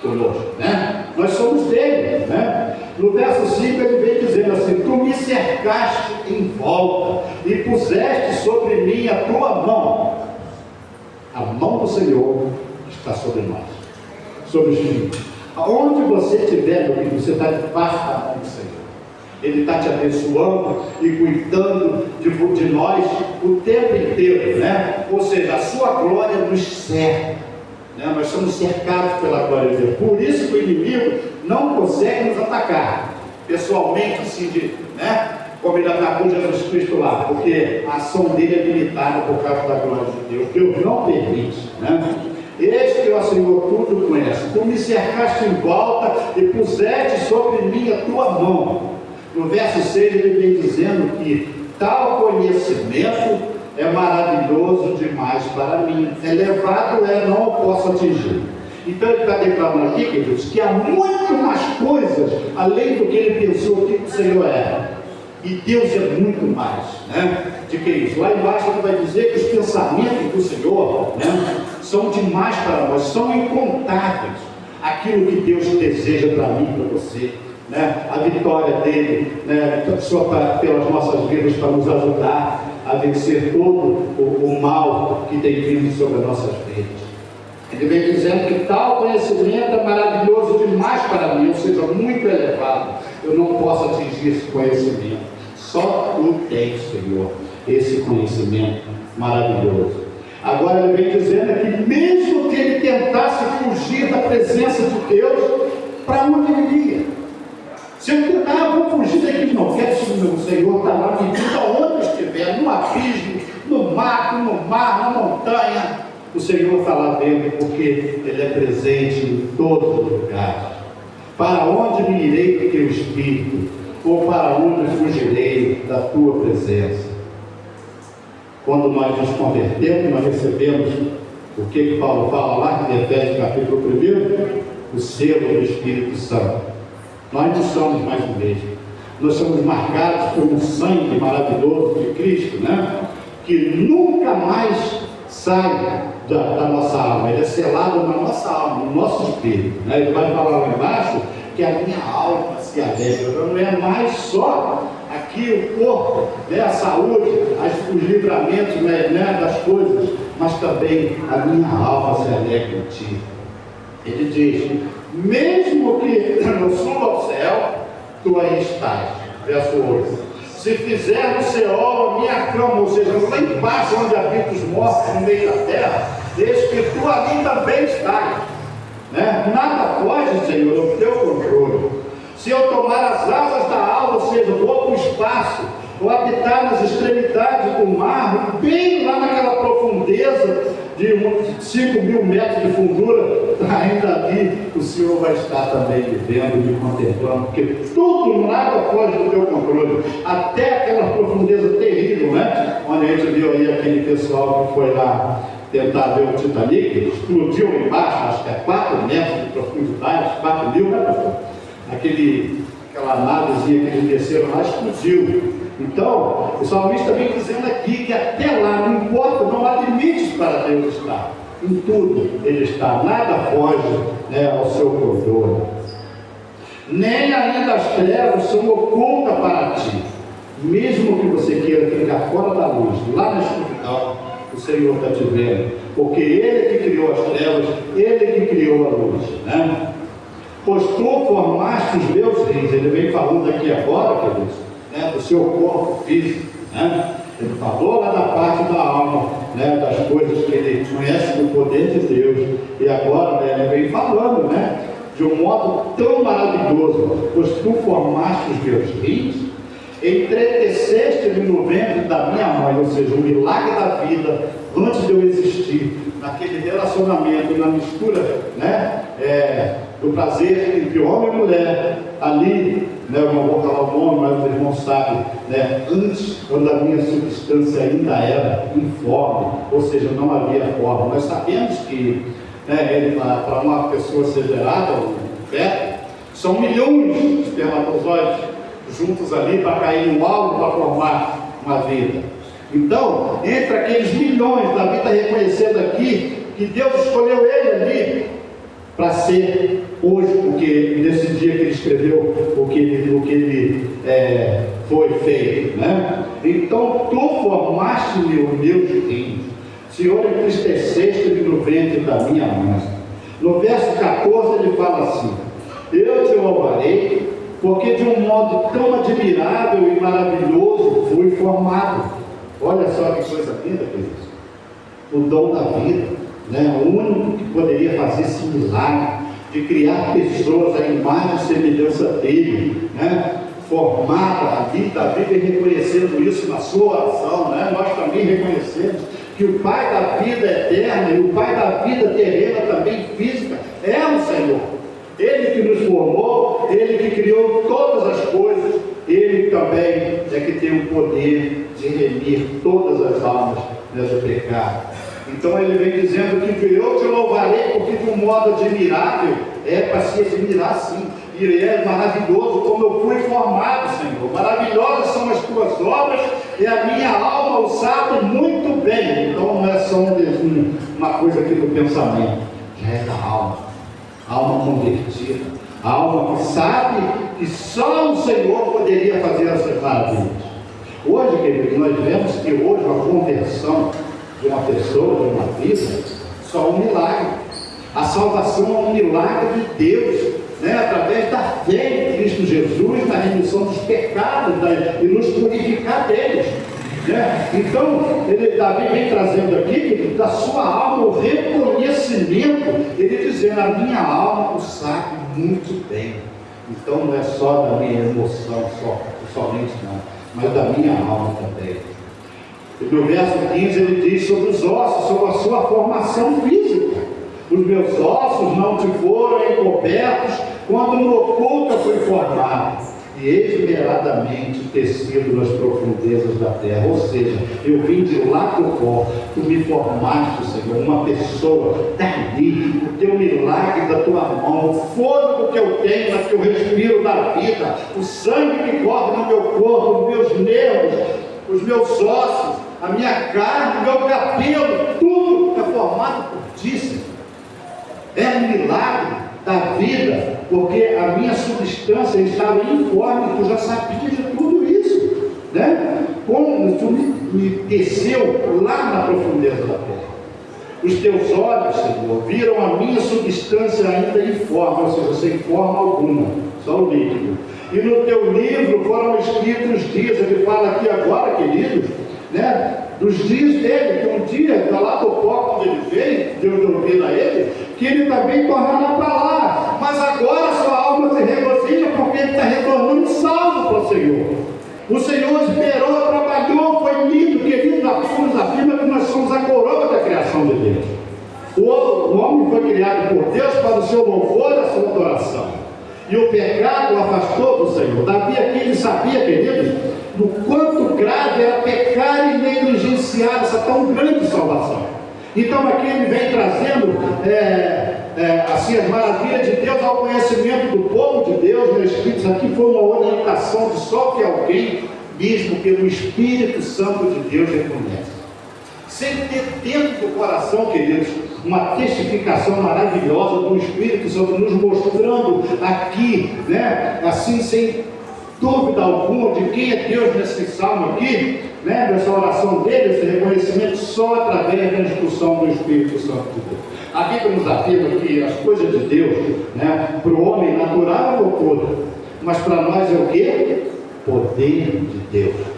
conosco, né? Nós somos dele, né? No verso 5 ele vem dizendo assim: tu me cercaste em volta e puseste sobre mim a tua mão. A mão do Senhor está sobre nós, sobre os filhos. Aonde você estiver, meu filho, você está debaixo da mão do Senhor. Ele está te abençoando e cuidando de nós o tempo inteiro, né? Ou seja, a sua glória nos cerca, né? Nós somos cercados pela glória de Deus. Por isso que o inimigo não consegue nos atacar pessoalmente, assim, né? Como ele atacou Jesus Cristo lá, porque a ação dele é limitada por causa da glória de Deus. Deus não permite, né? Eis que, ó Senhor, tudo conhece. Tu me cercaste em volta e puseste sobre mim a tua mão. No verso 6 ele vem dizendo que tal conhecimento é maravilhoso demais para mim. Elevado não o posso atingir. Então ele está declarando aqui, queridos, que há muito mais coisas além do que ele pensou que o Senhor é. E Deus é muito mais, né? De que isso? Lá embaixo ele vai dizer que os pensamentos do Senhor, né, são demais para nós, são incontáveis. Aquilo que Deus deseja para mim e para você, né? A vitória dele, né, só pelas nossas vidas, para nos ajudar a vencer todo o mal que tem vindo sobre as nossas vidas. Ele vem dizendo que tal conhecimento é maravilhoso demais para mim, ou seja, muito elevado. Eu não posso atingir esse conhecimento. Só tu tens, Senhor, esse conhecimento maravilhoso. Agora ele vem dizendo que mesmo que ele tentasse fugir da presença de Deus, para onde ele iria? Se eu tentar, eu vou fugir daqui, não quero que o Senhor está lá, me diga onde estiver, no abismo, no mato, no mar, na montanha. O Senhor está lá dentro, porque Ele é presente em todos os lugares. Para onde me irei do teu Espírito? Ou para onde fugirei da tua presença? Quando nós nos convertemos, nós recebemos o que Paulo fala lá em Efésios capítulo 1, o selo do Espírito Santo. Nós não somos mais o mesmo. Nós somos marcados por um sangue maravilhoso de Cristo, né? Que nunca mais sai da nossa alma. Ele é selado na nossa alma, no nosso espírito, né? Ele vai falar lá embaixo que a minha alma se alegra. Não é mais só aqui o corpo, né? A saúde, os livramentos, né? Das coisas, mas também a minha alma se alegra em ti. Ele diz: mesmo que eu suba ao céu, tu aí estás. Verso 8. Se fizer no Seol a minha cama, ou seja, lá embaixo onde habitam os mortos no meio da terra, eis que tu ali também estás, né? Nada pode, Senhor, o teu controle. Se eu tomar as asas da alma, ou seja, vou para o espaço, ou habitar nas extremidades do mar, bem lá naquela profundeza de 5.000 metros de fundura, ainda ali o Senhor vai estar também me vendo, me contemplando, porque tudo, nada foge do teu controle, até aquela profundeza terrível, né? Onde a gente viu aí aquele pessoal que foi lá tentar ver o Titanic, explodiu lá embaixo, acho que é 4 metros de profundidade, 4.000, né, pastor? Aquela navezinha que eles desceram lá explodiu. Então, o salmista vem dizendo aqui que até lá, não importa, não há limites para Deus estar. Em tudo Ele está, nada foge, né, ao seu controle. Nem ainda as trevas são ocultas para ti. Mesmo que você queira ficar fora da luz, lá na escuridão, o Senhor está te vendo. Porque Ele que criou as trevas, Ele que criou a luz, né? Pois tu formaste os meus rins. Ele vem falando aqui agora, queridos, né, do seu corpo físico, né? Ele falou lá na parte da alma, né, das coisas que ele conhece do poder de Deus, e agora, né, ele vem falando, né, de um modo tão maravilhoso. Pois tu formaste os meus rins, entreteceste-me no ventre da minha mãe, ou seja, o milagre da vida antes de eu existir, naquele relacionamento, na mistura, né, do prazer entre homem e mulher, ali né, eu não vou falar o nome, mas os irmãos sabem, né, antes, quando a minha substância ainda era informe, ou seja, não havia forma, nós sabemos que, né, para uma pessoa ser gerada, o feto, são milhões de espermatozoides juntos ali para cair no alvo, para formar uma vida. Então, entre aqueles milhões, Davi está reconhecendo aqui que Deus escolheu ele ali para ser hoje, porque nesse dia que ele escreveu o que ele foi feito, né? Então, tu formaste-me o meu destino, Senhor, entristeceste-me no ventre da minha mãe. No verso 14 ele fala assim: eu te louvarei, porque de um modo tão admirável e maravilhoso fui formado. Olha só que coisa linda, queridos. O dom da vida, né? O único que poderia fazer esse milagre de criar pessoas à imagem e semelhança dele, né? Formada ali, Davi vem reconhecendo isso na sua oração, né? Nós também reconhecemos que o Pai da vida eterna e o Pai da vida terrena também física é o Senhor. Ele que nos formou, Ele que criou todas as coisas, Ele também é que tem o poder de remir todas as almas, né, do pecado. Então ele vem dizendo que eu te louvarei, porque de um modo admirável, é para se admirar sim, e é maravilhoso como eu fui formado, Senhor. Maravilhosas são as tuas obras, e a minha alma o sabe muito bem. Então não é só uma coisa aqui do pensamento, já é da alma. Alma convertida, a alma que sabe que só o Senhor poderia fazer essas maravilhas. Hoje, queridos, nós vemos que hoje a conversão de uma pessoa, de uma vida, só um milagre. A salvação é um milagre de Deus, né? Através da fé em Cristo Jesus, na remissão dos pecados, e nos purificar deles. Né? Então, Davi vem trazendo aqui da sua alma o reconhecimento, ele dizendo: a minha alma o sabe muito bem. Então não é só da minha emoção, somente não, mas da minha alma também. E no verso 15 ele diz sobre os ossos, sobre a sua formação física: os meus ossos não te foram encobertos quando no oculto fui formado e esmeradamente tecido nas profundezas da terra. Ou seja, eu vim de lá do pó, tu me formaste, Senhor, uma pessoa dali, o teu milagre da tua mão, o fôlego que eu tenho, que eu respiro da vida, o sangue que corre no meu corpo, os meus nervos, os meus ossos, a minha carne, o meu cabelo, tudo é formado por ti, Senhor. É um milagre da vida, porque a minha substância estava informe, tu já sabia de tudo isso, né? Como tu me teceu lá na profundeza da terra. Os teus olhos, Senhor, viram a minha substância ainda informe, ou seja, sem forma alguma, só o líquido. E no teu livro foram escritos os dias, ele fala aqui agora, queridos, né? Dos dias dele, que um dia, lá do pó, quando ele veio, Deus ouviu a ele, que ele também tornará para lá. Mas agora sua alma se regozija, porque ele está retornando salvo para o Senhor. O Senhor esperou, trabalhou, foi lindo, querido, afirma que nós somos a coroa da criação de Deus. O homem foi criado por Deus para o seu louvor e a sua adoração. E o pecado o afastou do Senhor. Davi aqui ele sabia, queridos, do quanto grave era pecar e negligenciar essa tão grande salvação. Então aqui ele vem trazendo assim, as maravilhas de Deus ao conhecimento do povo de Deus, meus Espíritos. Aqui foi uma orientação de só que alguém, mesmo pelo Espírito Santo de Deus, reconhece. Sem ter dentro do coração, queridos, uma testificação maravilhosa do Espírito Santo nos mostrando aqui, né, assim, sem dúvida alguma de quem é Deus nesse salmo aqui, né, nessa oração dele, esse reconhecimento só através da instrução do Espírito Santo de Deus. A Bíblia nos afirma que as coisas de Deus, né, para o homem natural é loucura, mas para nós é o quê? Poder de Deus.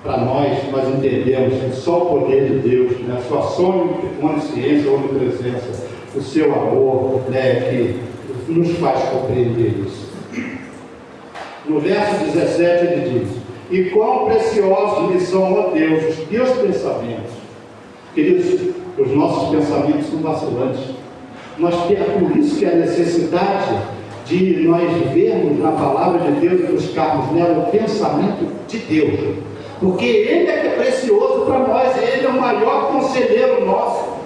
Para nós entendemos que só o poder de Deus, né, a sua onisciência, onipresença, o seu amor, né, que nos faz compreender isso. No verso 17 ele diz: e quão preciosos lhe são, ó Deus, os teus pensamentos. Queridos, os nossos pensamentos são vacilantes. É por isso que a necessidade de nós vermos na palavra de Deus e buscarmos nela o pensamento de Deus. Porque Ele é que é precioso para nós, Ele é o maior conselheiro nosso.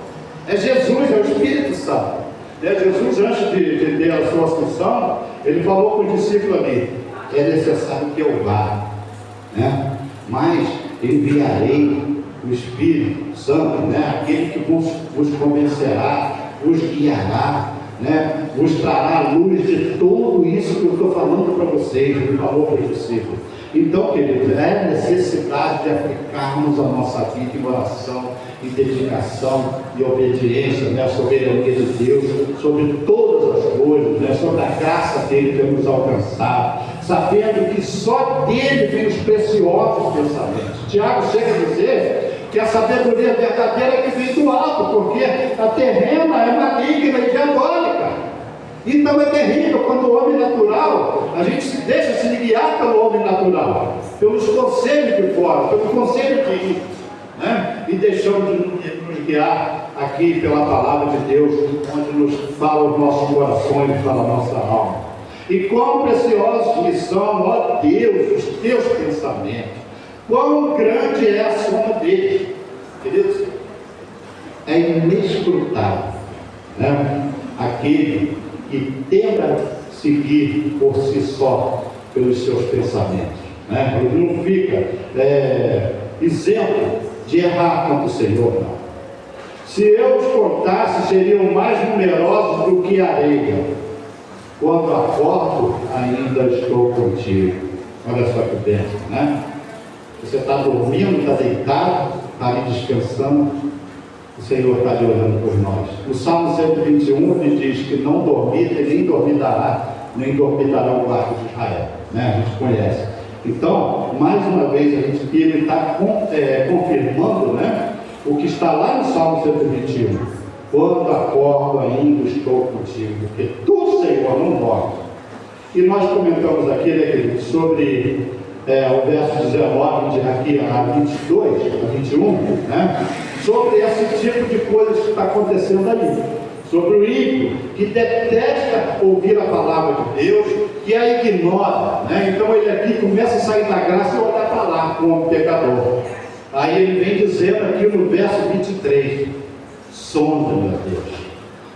É Jesus, é o Espírito Santo. Jesus, antes de ter a sua assunção, Ele falou com o discípulo ali: é necessário que eu vá, né? Mas enviarei o Espírito Santo, né? Aquele que vos convencerá, vos guiará, né? Vos trará a luz de tudo isso que eu estou falando para vocês. Ele falou para os discípulos. Então, queridos, é necessidade de aplicarmos a nossa vida em oração, em dedicação e obediência, né? A soberania de Deus sobre todas as coisas, né? Sobre a graça dele que nos alcançar, sabendo que só dele vem os preciosos pensamentos. Tiago chega a dizer que a sabedoria verdadeira é que vem do alto, porque a terrena é maligna e diabólica. Então é terrível quando o homem natural, a gente se deixa se guiar pelo homem natural, pelos conselhos de fora, pelo conselho de ir, né? E deixamos de nos guiar aqui pela palavra de Deus, onde nos fala os nossos corações, fala a nossa alma. E quão preciosos me são, ó Deus, os teus pensamentos, quão grande é a soma deles, queridos, é inescrutável, né? Aquele que tenta seguir por si só pelos seus pensamentos, né? Ele não fica isento de errar contra o Senhor, não. Se eu os contasse, seriam mais numerosos do que a areia. Quando acordo, ainda estou contigo. Olha só que bênção, né? Você está dormindo, está deitado, está ali descansando, o Senhor está ali olhando por nós. No Salmo 121, ele diz que não dormita e nem dormitará o guarda de Israel, né? A gente conhece. Então, mais uma vez, ele está confirmando, né, o que está lá no Salmo 121. Quando acordo, ainda estou contigo, porque tu, Senhor, não dorme. E nós comentamos aqui, né, querido, sobre o verso 19 de aqui a 22, a 21, né, sobre esse tipo de coisas que está acontecendo ali. Sobre o ímpio, que detesta ouvir a palavra de Deus, que a ignora, né? Então ele aqui começa a sair da graça e olhar para lá como pecador. Aí ele vem dizendo aqui no verso 23, sonda-me, meu Deus,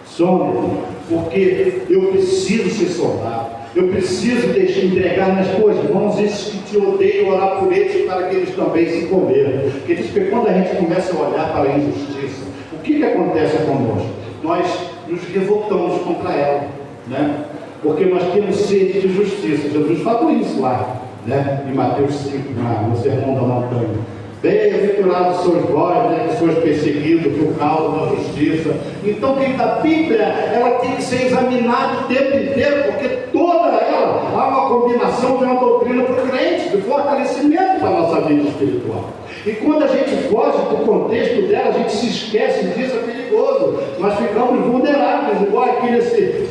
sonda-me, porque eu preciso ser sondado, eu preciso entregar nas tuas mãos esses que te odeiam, orar por eles, para que eles também se convertam. Porque diz que quando a gente começa a olhar para a injustiça, o que acontece conosco? Nós nos revoltamos contra ela, né? Porque nós temos sede de justiça. Jesus falou isso lá, né? Em Mateus 5, no Sermão da Montanha. Bem-aventurados sois vós, né, que sois perseguidos por causa da justiça. Então, quem da Bíblia, ela tem que ser examinada o tempo inteiro, porque toda ela há uma combinação de uma doutrina para o crente, de fortalecimento para a nossa vida espiritual. E quando a gente foge do contexto dela, a gente se esquece disso, é perigoso. Nós ficamos vulneráveis, igual aqui nesse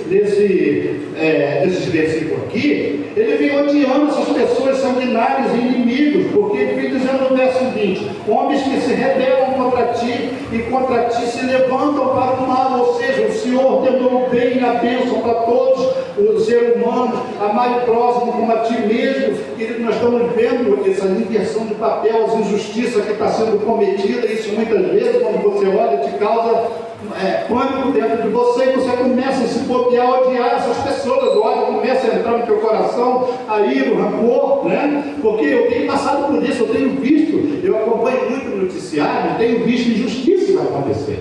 versículo aqui, ele vem odiando essas pessoas sanguinárias e inimigos, porque ele vem dizendo no verso 20, homens que se rebelam contra ti e contra ti se levantam para o mal, ou seja, o Senhor ordenou o bem e a bênção para todos os seres humanos, amar o próximo como a ti mesmo. Querido, nós estamos vendo essa inversão de papel, essa injustiça que está sendo cometida, isso muitas vezes, quando você olha, te causa pânico dentro de você, e você começa a se bobear, a odiar essas pessoas, o ódio começa a entrar no teu coração, a ira, o rancor, né? Porque eu tenho passado por isso, eu tenho visto, eu acompanho muito no noticiário, eu tenho visto injustiças acontecer.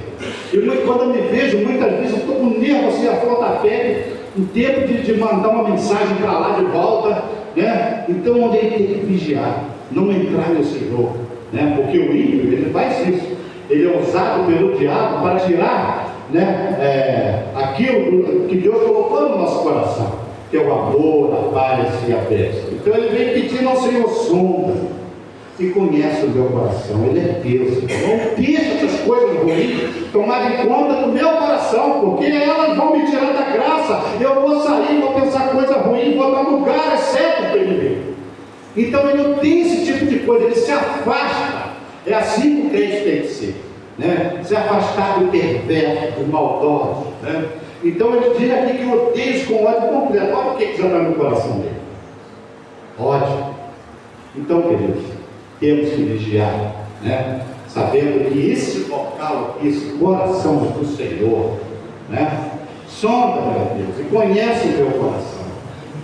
E quando eu me vejo, muitas vezes eu estou com nervo assim, a flor da pele, o tempo de mandar uma mensagem para lá de volta, né? Então, onde ele tem que vigiar, não entrar nesse jogo, né? Porque o ímpio, ele faz isso. Ele é usado pelo diabo para tirar, né, aquilo que Deus colocou no nosso coração, que é o amor, a paz e a bênção. Então ele vem pedindo ao Senhor, sonda e conhece o meu coração. Ele é Deus. Não deixa essas coisas ruins tomarem conta do meu coração, porque elas vão me tirar da graça. Eu vou sair, vou pensar coisa ruim, vou dar lugar, exceto para ele. Então ele não tem esse tipo de coisa, ele se afasta. É assim que o crente tem que ser, né? Se afastar do perverso, do maldoso, né? Então ele diz aqui que odeia com ódio completo. Olha o que já está no coração dele. Ódio. Então, queridos, temos que vigiar, né? Sabendo que esse local, esse coração do Senhor, né? Sonda, meu Deus, e conhece o meu coração.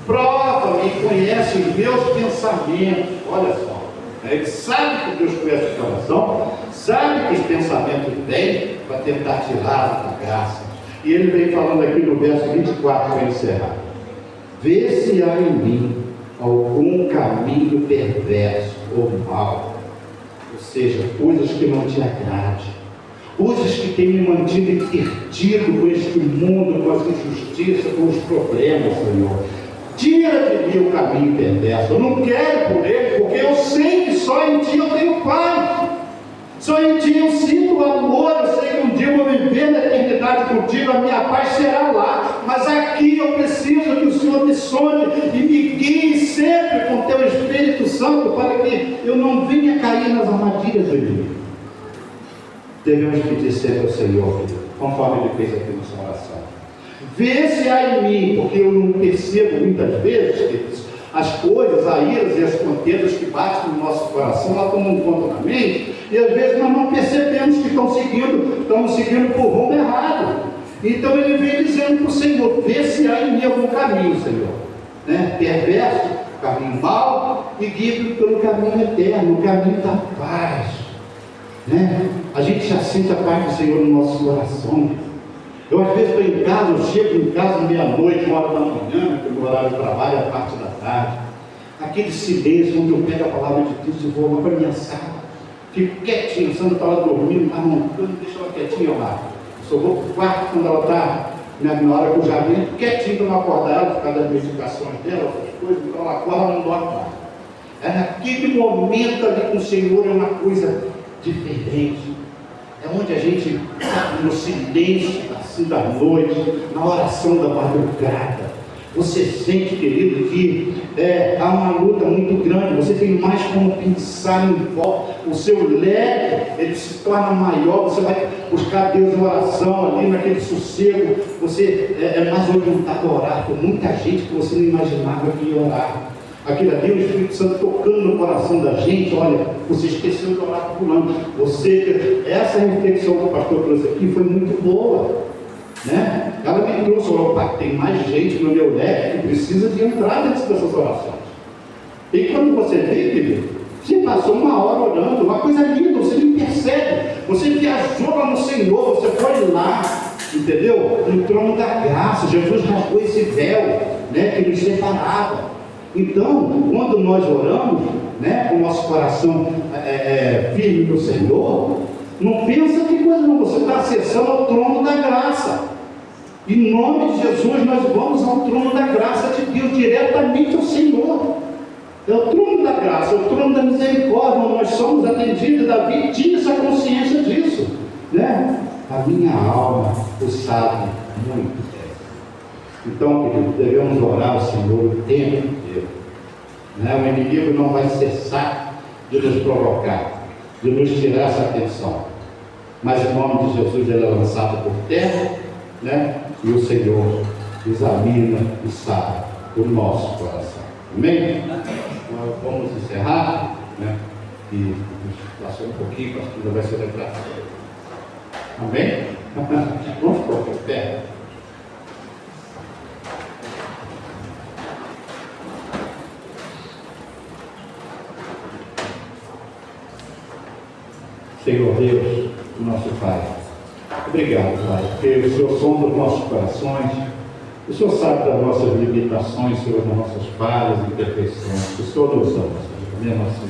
Prova-me e conhece os meus pensamentos. Olha só. Ele sabe que Deus conhece o coração, sabe que os pensamentos vêm para tentar tirar da graça. E ele vem falando aqui no verso 24 para encerrar. Vê se há em mim algum caminho perverso ou mau, ou seja, coisas que não te agradem, coisas que têm me mantido intertido com este mundo, com as injustiças, com os problemas, Senhor. Tira de mim o caminho perverso. Eu não quero por ele, porque eu sei que só em Ti eu tenho paz. Só em Ti eu sinto o amor. Eu sei que um dia eu vou viver na eternidade contigo, a minha paz será lá. Mas aqui eu preciso que o Senhor me sonhe e me guie sempre com Teu Espírito Santo, para que eu não venha cair nas armadilhas do inimigo. Devemos pedir sempre ao Senhor, conforme Ele fez aqui na sua oração. Vê se há em mim, porque eu não percebo muitas vezes, queridos, as coisas, as iras e as contendas que batem no nosso coração, lá tomam conta da mente, e às vezes nós não percebemos que estamos seguindo por rumo errado. Então ele vem dizendo para o Senhor: vê se há em mim algum caminho, Senhor, né? Perverso, caminho mau, e guia-me pelo caminho eterno, o caminho da paz, né? A gente já sente a paz do Senhor no nosso coração. Eu às vezes estou em casa, eu chego em casa meia-noite, 1 hora da manhã, que o horário de trabalho é a parte da tarde, aquele silêncio onde eu pego a palavra de Deus e vou lá para a minha sala, fico quietinho, Sandra está lá dormindo, mas não deixa ela quietinha lá, eu só vou para o quarto quando ela está, na hora que eu já venho, quietinho para não acordar ela, por causa das medicações dela, essas coisas, então ela acorda, ela não dorme mais. É naquele momento ali com o Senhor, é uma coisa diferente. É onde a gente, sabe, no silêncio assim da noite, na oração da madrugada, você sente, querido, que há uma luta muito grande, você tem mais como pensar em volta, o seu leque, ele se torna maior, você vai buscar Deus em oração ali, naquele sossego, você é mais orientado a orar, com muita gente que você não imaginava que ia orar. Aquilo ali, o Espírito Santo tocando no coração da gente. Olha, você esqueceu de orar por fulano. Essa reflexão que o pastor trouxe aqui foi muito boa, né? Ela me trouxe, falou: pai, tem mais gente no meu leque que precisa de entrar dentro dessas orações. E quando você vê, querido, você passou 1 hora orando, uma coisa linda, você nem percebe, você viajou lá no Senhor, você foi lá, entendeu? No trono da graça, Jesus rasgou esse véu, né, que nos separava. Então, quando nós oramos, né, com o nosso coração firme no Senhor, não pensa que coisa não, você está acessando ao trono da graça. Em nome de Jesus, nós vamos ao trono da graça de Deus, diretamente ao Senhor. É o trono da graça, é o trono da misericórdia, onde nós somos atendidos. Davi tinha essa consciência disso, né? A minha alma o sabe muito bem. Então, querido, devemos orar ao Senhor o tempo inteiro, né? O inimigo não vai cessar de nos provocar, de nos tirar essa atenção, mas em nome de Jesus ele é lançado por terra, né? E o Senhor examina e sabe o nosso coração. Amém? Nós vamos encerrar, né? E passou um pouquinho, para que vai ser lembrado. Amém? Vamos colocar o pé. Senhor Deus, nosso Pai, obrigado, Pai, porque o Senhor sonda os nossos corações, o Senhor sabe das nossas limitações, Senhor, das nossas falhas e imperfeições, o Senhor nos ama, Senhor, mesmo assim,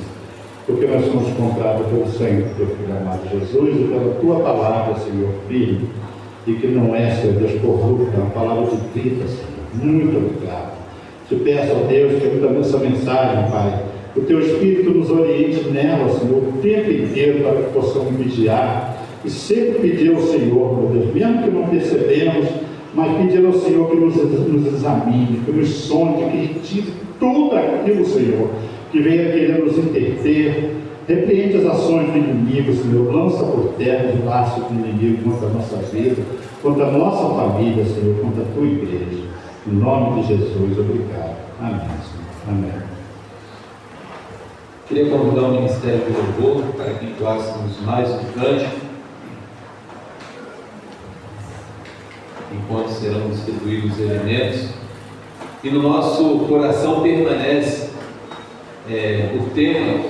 porque nós somos comprados pelo sangue do Teu Filho amado Jesus e pela Tua palavra, Senhor, firme, e que não é, Senhor Deus, corrupta, é uma palavra de vida, Senhor. Muito obrigado. Te peço, ó Deus, que também essa mensagem, Pai, o Teu Espírito nos oriente nela, Senhor, o tempo inteiro, para que possamos vigiar e sempre pedir ao Senhor, meu Deus, mesmo que não percebemos, mas pedir ao Senhor que nos examine, que nos sonde, que retire tudo aquilo, Senhor, que venha querer nos interter, Repreende as ações do inimigo, Senhor. Lança por terra os laços do inimigo contra a nossa vida, contra a nossa família, Senhor, contra a tua igreja. Em nome de Jesus, obrigado. Amém, Senhor. Amém. Queria convidar o Ministério do Louvor para que entoássemos mais um cântico, enquanto serão distribuídos os elementos. E no nosso coração permanece o tema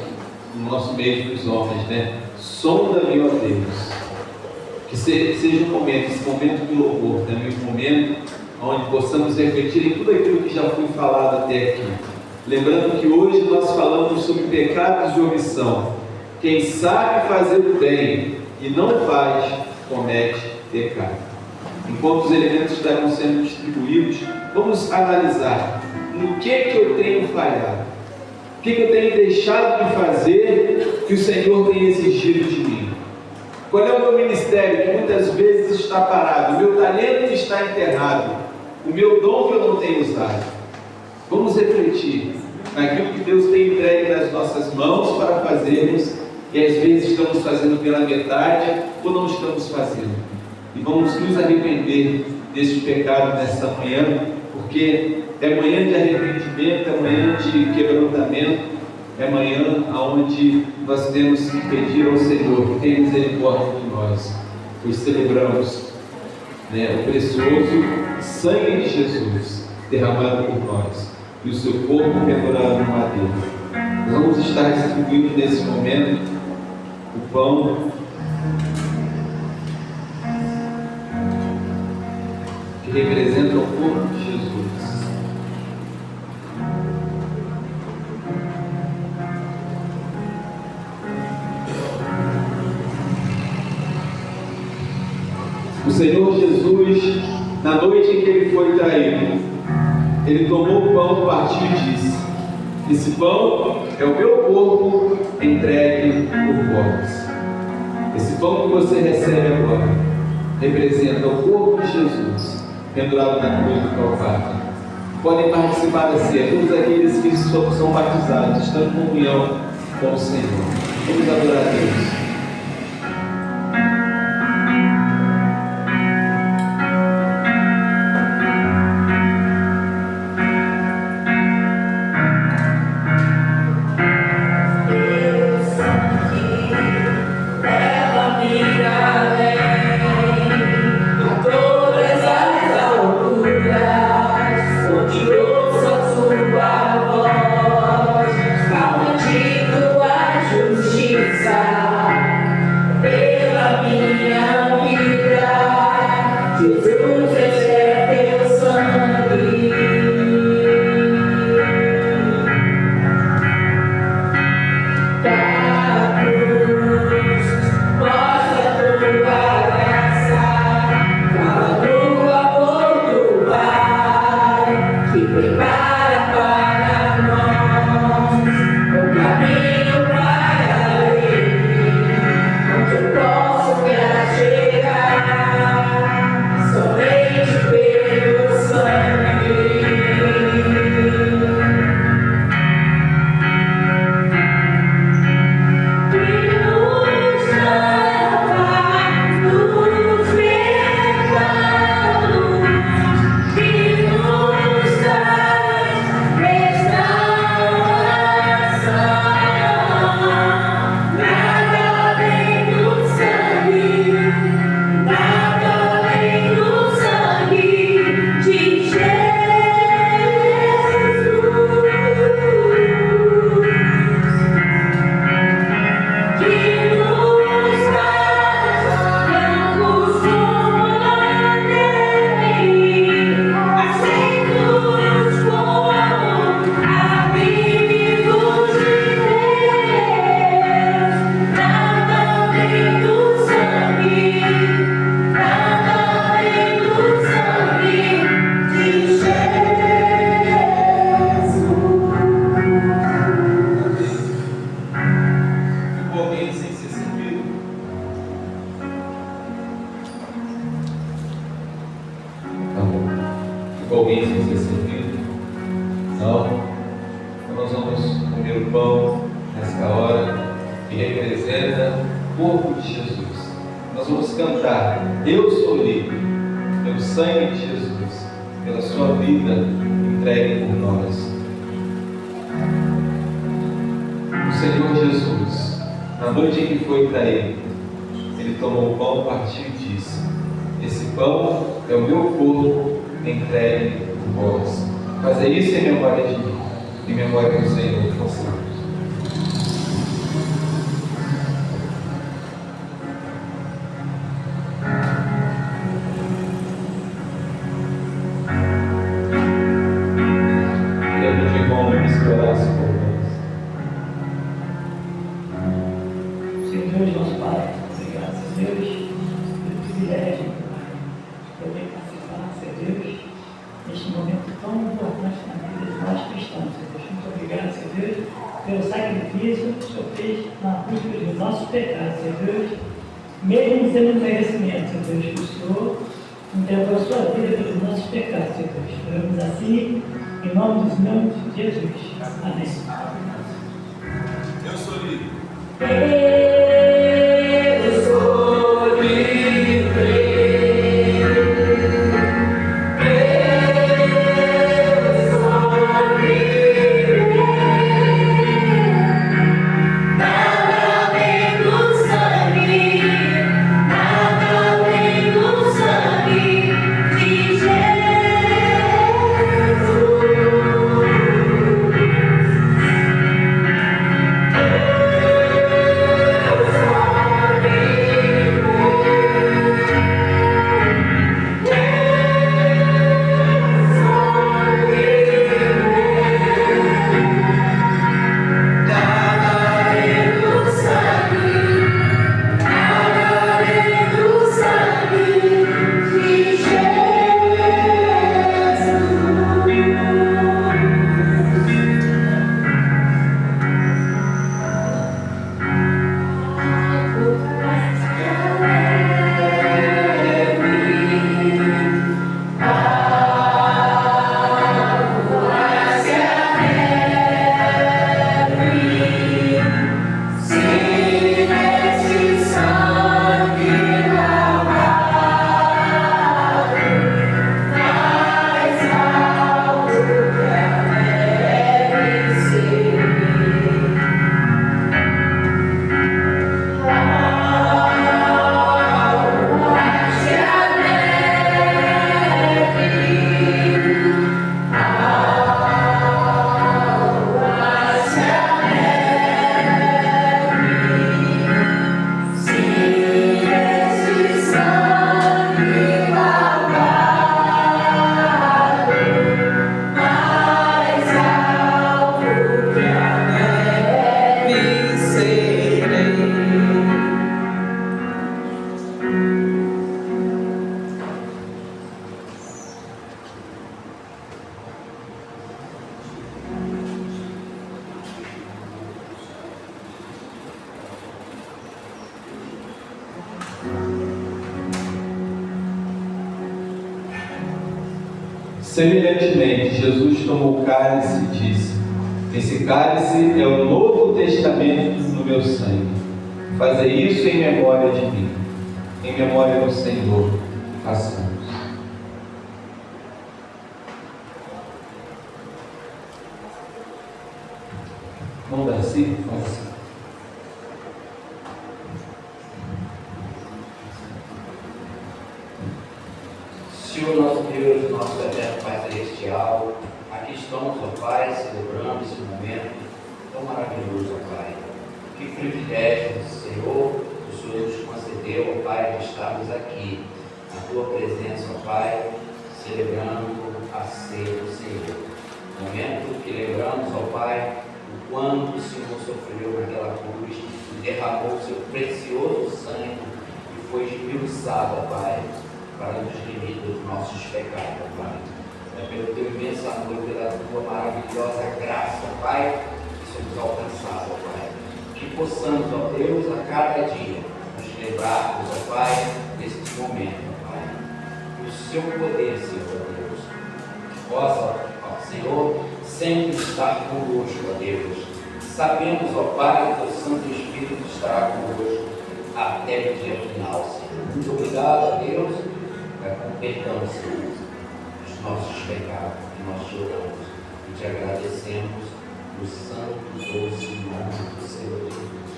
no nosso meio dos homens, né? Sonda-me, ó Deus. Que seja um momento, esse momento de louvor, também um momento onde possamos refletir em tudo aquilo que já foi falado até aqui. Lembrando que hoje nós falamos sobre pecados de omissão. Quem sabe fazer o bem e não faz, comete pecado. Enquanto os elementos estarão sendo distribuídos, vamos analisar no que eu tenho falhado, o que eu tenho deixado de fazer que o Senhor tem exigido de mim. Qual é o meu ministério que muitas vezes está parado, o meu talento está enterrado, o meu dom que eu não tenho usado. Vamos refletir naquilo que Deus tem entregue nas nossas mãos para fazermos e às vezes estamos fazendo pela metade ou não estamos fazendo. E vamos nos arrepender deste pecado nesta manhã, porque é manhã de arrependimento, é manhã de quebrantamento, é manhã onde nós temos que pedir ao Senhor que tenha misericórdia de nós, pois celebramos o precioso sangue de Jesus derramado por nós e o seu corpo pendurado no madeiro. Nós vamos estar distribuindo nesse momento o pão que representa o corpo de Jesus. O Senhor Jesus, na noite em que ele foi traído, ele tomou o pão, partiu e disse: esse pão é o meu corpo entregue por vós. Esse pão que você recebe agora representa o corpo de Jesus pendurado na cruz do Calvário. Podem participar da ceia todos aqueles que são batizados, estão em comunhão com o Senhor. Vamos adorar a Deus. Alguém sem ser servido? Não? Então nós vamos comer o pão nesta hora, que representa o corpo de Jesus. Nós vamos cantar: eu sou livre, pelo sangue de Jesus, pela sua vida entregue por nós. O Senhor Jesus, na noite em que foi traído, Ele tomou o pão, partiu e disse: esse pão é o meu corpo entregue por vós. Fazer isso em memória de mim, em memória do Senhor que façamos. Senhor, nosso Pai, obrigado, Deus, pelo privilégio de poder participar, Senhor Deus, neste momento tão importante na vida de nós cristãos, Senhor Deus. Muito obrigado, Senhor Deus, pelo sacrifício que o Senhor fez na cruz dos nossos pecados, Senhor Deus, mesmo sendo merecimento, Senhor Deus, que o Senhor entregou a sua vida pelos nossos pecados, Senhor Deus. Oramos assim, em nome do Senhor Jesus. Amém. Eu sou livre. Eu sou livre. Semelhantemente, Jesus tomou o cálice e disse: esse cálice é o novo testamento no meu sangue. Fazei isso em memória de mim, em memória do Senhor. Façamos. Mão da si, faça. Senhor nosso Deus, nosso eterno Pai Celestial, aqui estamos, ó Pai, celebrando esse momento tão maravilhoso, ó Pai. Que privilégio, Senhor, o Senhor nos concedeu, ó Pai, de estarmos aqui, na Tua presença, ó Pai, celebrando a ceia do Senhor. Momento que lembramos, ó Pai, o quanto o Senhor sofreu naquela cruz e derramou o Seu precioso sangue e foi esmiuçado, ó Pai, para nos remir dos nossos pecados, Pai. É pelo Teu imenso amor, pela Tua maravilhosa graça, Pai, que somos alcançados, Pai. Que possamos, ó Deus, a cada dia nos lembrarmos, ó Pai, deste momento, Pai. O Seu poder, Senhor Deus, que possa, ó Senhor, sempre estar conosco, ó Deus, Sabemos, ó Pai, que o Santo Espírito estará conosco até o dia final, Senhor. Muito obrigado a Deus com perdão, Senhor, dos nossos pecados, que nós choramos e te agradecemos no santo e doce nome do Senhor Jesus.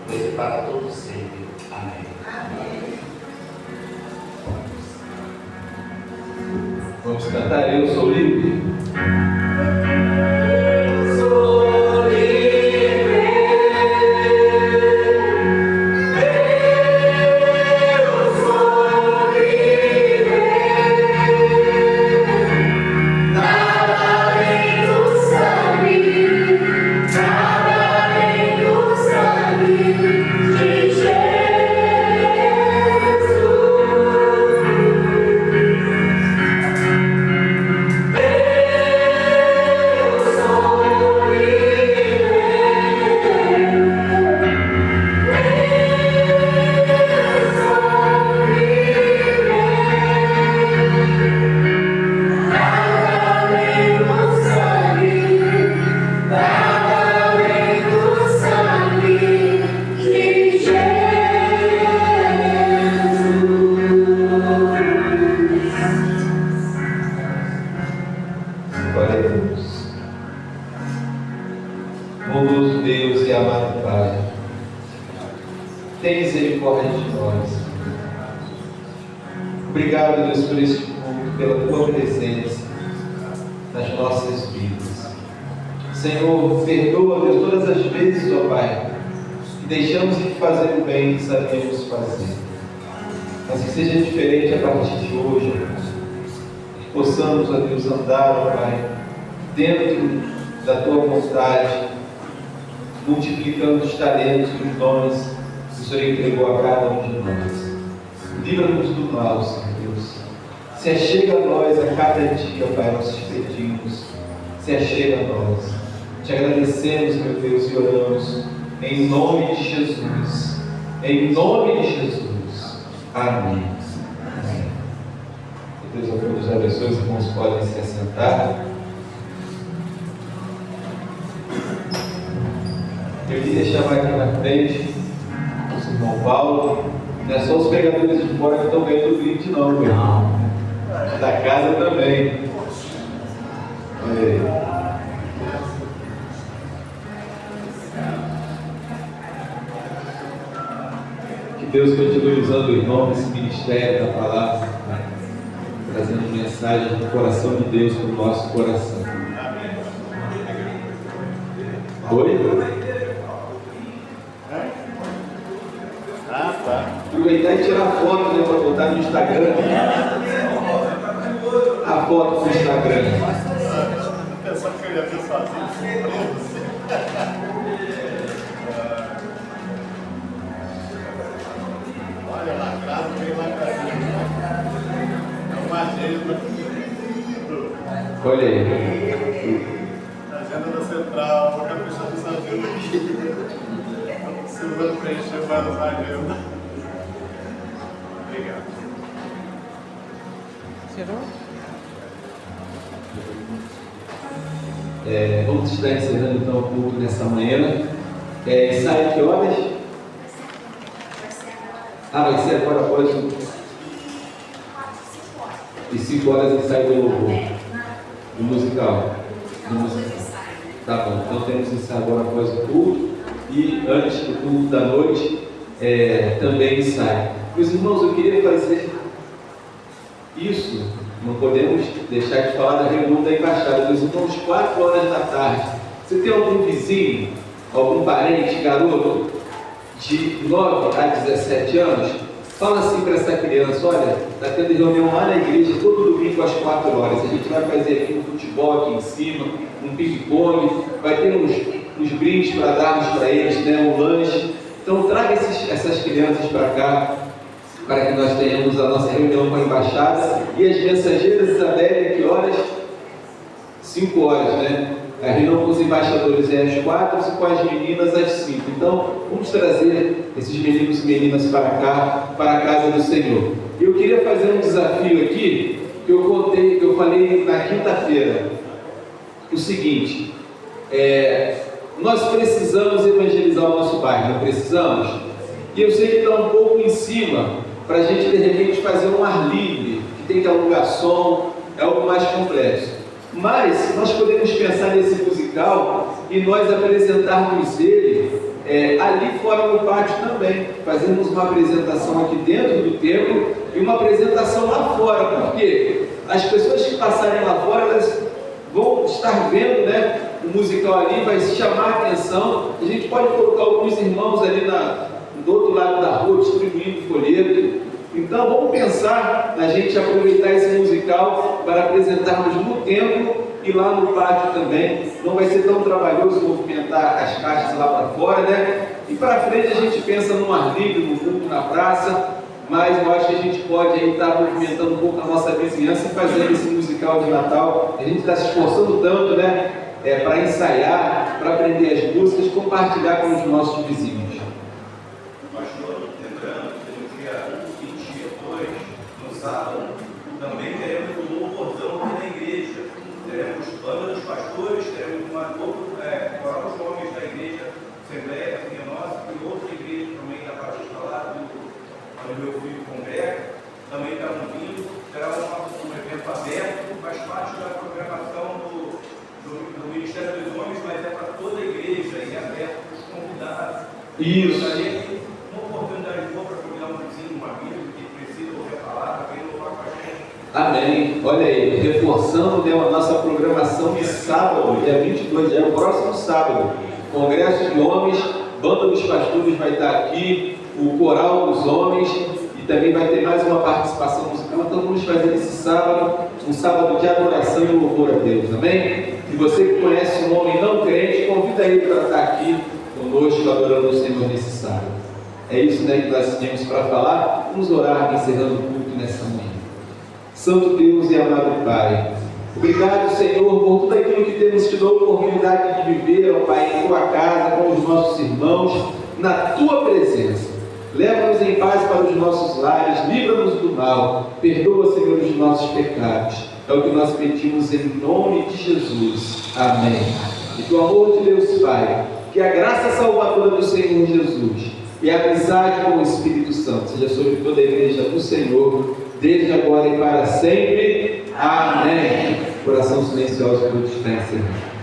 Pois e para todos sempre. Amém. Amém. Vamos cantar Eu Sou Livre. Bondoso Deus e amado Pai, tem misericórdia de nós. Obrigado, Deus, por este culto, pela Tua presença nas nossas vidas. Senhor, perdoa, Deus, todas as vezes, ó Pai, que deixamos de fazer o bem que sabemos fazer. Mas que seja diferente a partir de hoje, que possamos, ó Deus, andar, ó Pai, dentro da Tua vontade, multiplicando os talentos e os dons que o Senhor entregou a cada um de nós. Livra-nos do mal, Senhor Deus. Se achega a nós a cada dia, Pai, nossos pedidos. Se achega a nós. Te agradecemos, meu Deus, e oramos em nome de Jesus. Em nome de Jesus. Amém. Amém. Que Deus a todos abençoe. Os irmãos podem se assentar. Eu queria chamar aqui na frente o irmão Paulo. Não é só os pregadores de fora que estão ganhando o brinde, não, meu irmão. Da casa também. Olha aí. Que Deus continue usando o irmão nesse ministério da palavra, trazendo mensagens do coração de Deus para o nosso coração. Oi? Aproveitar e tirar foto, né, para botar no Instagram. A foto no Instagram. Pensando que eu ia ver sozinho. Olha lá, atrás, vem lá pra cima. É uma agenda. Olha aí. Agenda da Central, vou caprichar dessa agenda aqui. Precisando preencher mais uma agenda. Obrigado. Vamos estar encerrando então o culto nessa manhã. Ensaio que horas? Vai ser agora após o... E 5 horas ensaio do louvor. Do musical. Tá bom, então temos ensaio agora após o culto. E antes do culto da noite, também ensaio. Meus irmãos, eu queria fazer isso, não podemos deixar de falar da reunião da embaixada. Meus irmãos, 4 horas da tarde. Você tem algum vizinho, algum parente, garoto, de 9 a 17 anos? Fala assim para essa criança: olha, está tendo reunião lá na igreja todo domingo às 4 horas. A gente vai fazer aqui um futebol aqui em cima, um ping-pong, vai ter uns brindes para darmos para eles, né, um lanche. Então traga essas crianças para cá, para que nós tenhamos a nossa reunião com a embaixada. E as mensageiras, Isabelle, que horas? 5 horas, né? A reunião com os embaixadores é às 4 e com as meninas às 5. Então, vamos trazer esses meninos e meninas para cá, para a casa do Senhor. E eu queria fazer um desafio aqui, que eu falei na quinta-feira. O seguinte, Nós precisamos evangelizar o nosso bairro, não precisamos? E eu sei que está um pouco em cima para a gente de repente fazer um ar livre, que tem que alugar som, é algo mais complexo. Mas nós podemos pensar nesse musical e nós apresentarmos ele ali fora no pátio também. Fazermos uma apresentação aqui dentro do templo e uma apresentação lá fora, porque as pessoas que passarem lá fora, elas vão estar vendo, né, o musical ali, vai chamar a atenção. A gente pode colocar alguns irmãos ali do outro lado da rua distribuindo folheto. Então vamos pensar na gente aproveitar esse musical para apresentarmos no templo e lá no pátio também. Não vai ser tão trabalhoso movimentar as caixas lá para fora, né? E para frente a gente pensa num ar livre, no mundo, na praça, mas eu acho que a gente pode aí estar movimentando um pouco a nossa vizinhança e fazendo esse musical de Natal. A gente está se esforçando tanto, né? Para ensaiar, para aprender as músicas, compartilhar com os nossos vizinhos. Sábado, também teremos um louvorzão aqui na igreja. Teremos banda dos pastores, teremos coral dos homens da igreja, Assembleia, que é nossa, e outra igreja também da Batista lá, onde meu filho congrega, também está vindo. Será um evento aberto, faz parte da programação do Ministério dos Homens, mas é para toda a igreja e é aberto para os convidados. Isso. Uma oportunidade boa para convidar um vizinho, um amigo que precisa ouvir a palavra, vem louvar com a gente. Amém. Olha aí, reforçando, né, a nossa programação de sábado, dia 22, é o próximo sábado. Congresso de Homens, Banda dos Pastores vai estar aqui, o Coral dos Homens, e também vai ter mais uma participação musical. Então vamos fazer esse sábado, um sábado de adoração e louvor a Deus. Amém? E você que conhece um homem não crente, convida ele para estar aqui conosco, adorando o Senhor nesse sábado. É isso, né, que nós tínhamos para falar. Vamos orar, encerrando o culto nessa manhã. Santo Deus e amado Pai, obrigado, Senhor, por tudo aquilo que temos tido a oportunidade de viver, ó Pai, em Tua casa, com os nossos irmãos, na Tua presença. Leva-nos em paz para os nossos lares, livra-nos do mal, perdoa, Senhor, os nossos pecados. É o que nós pedimos em nome de Jesus. Amém. E que o amor de Deus Pai, que a graça salvadora do Senhor Jesus e a amizade com o Espírito Santo seja sobre toda a igreja do Senhor, desde agora e para sempre. Amém. Coração silencioso, por está encerrado.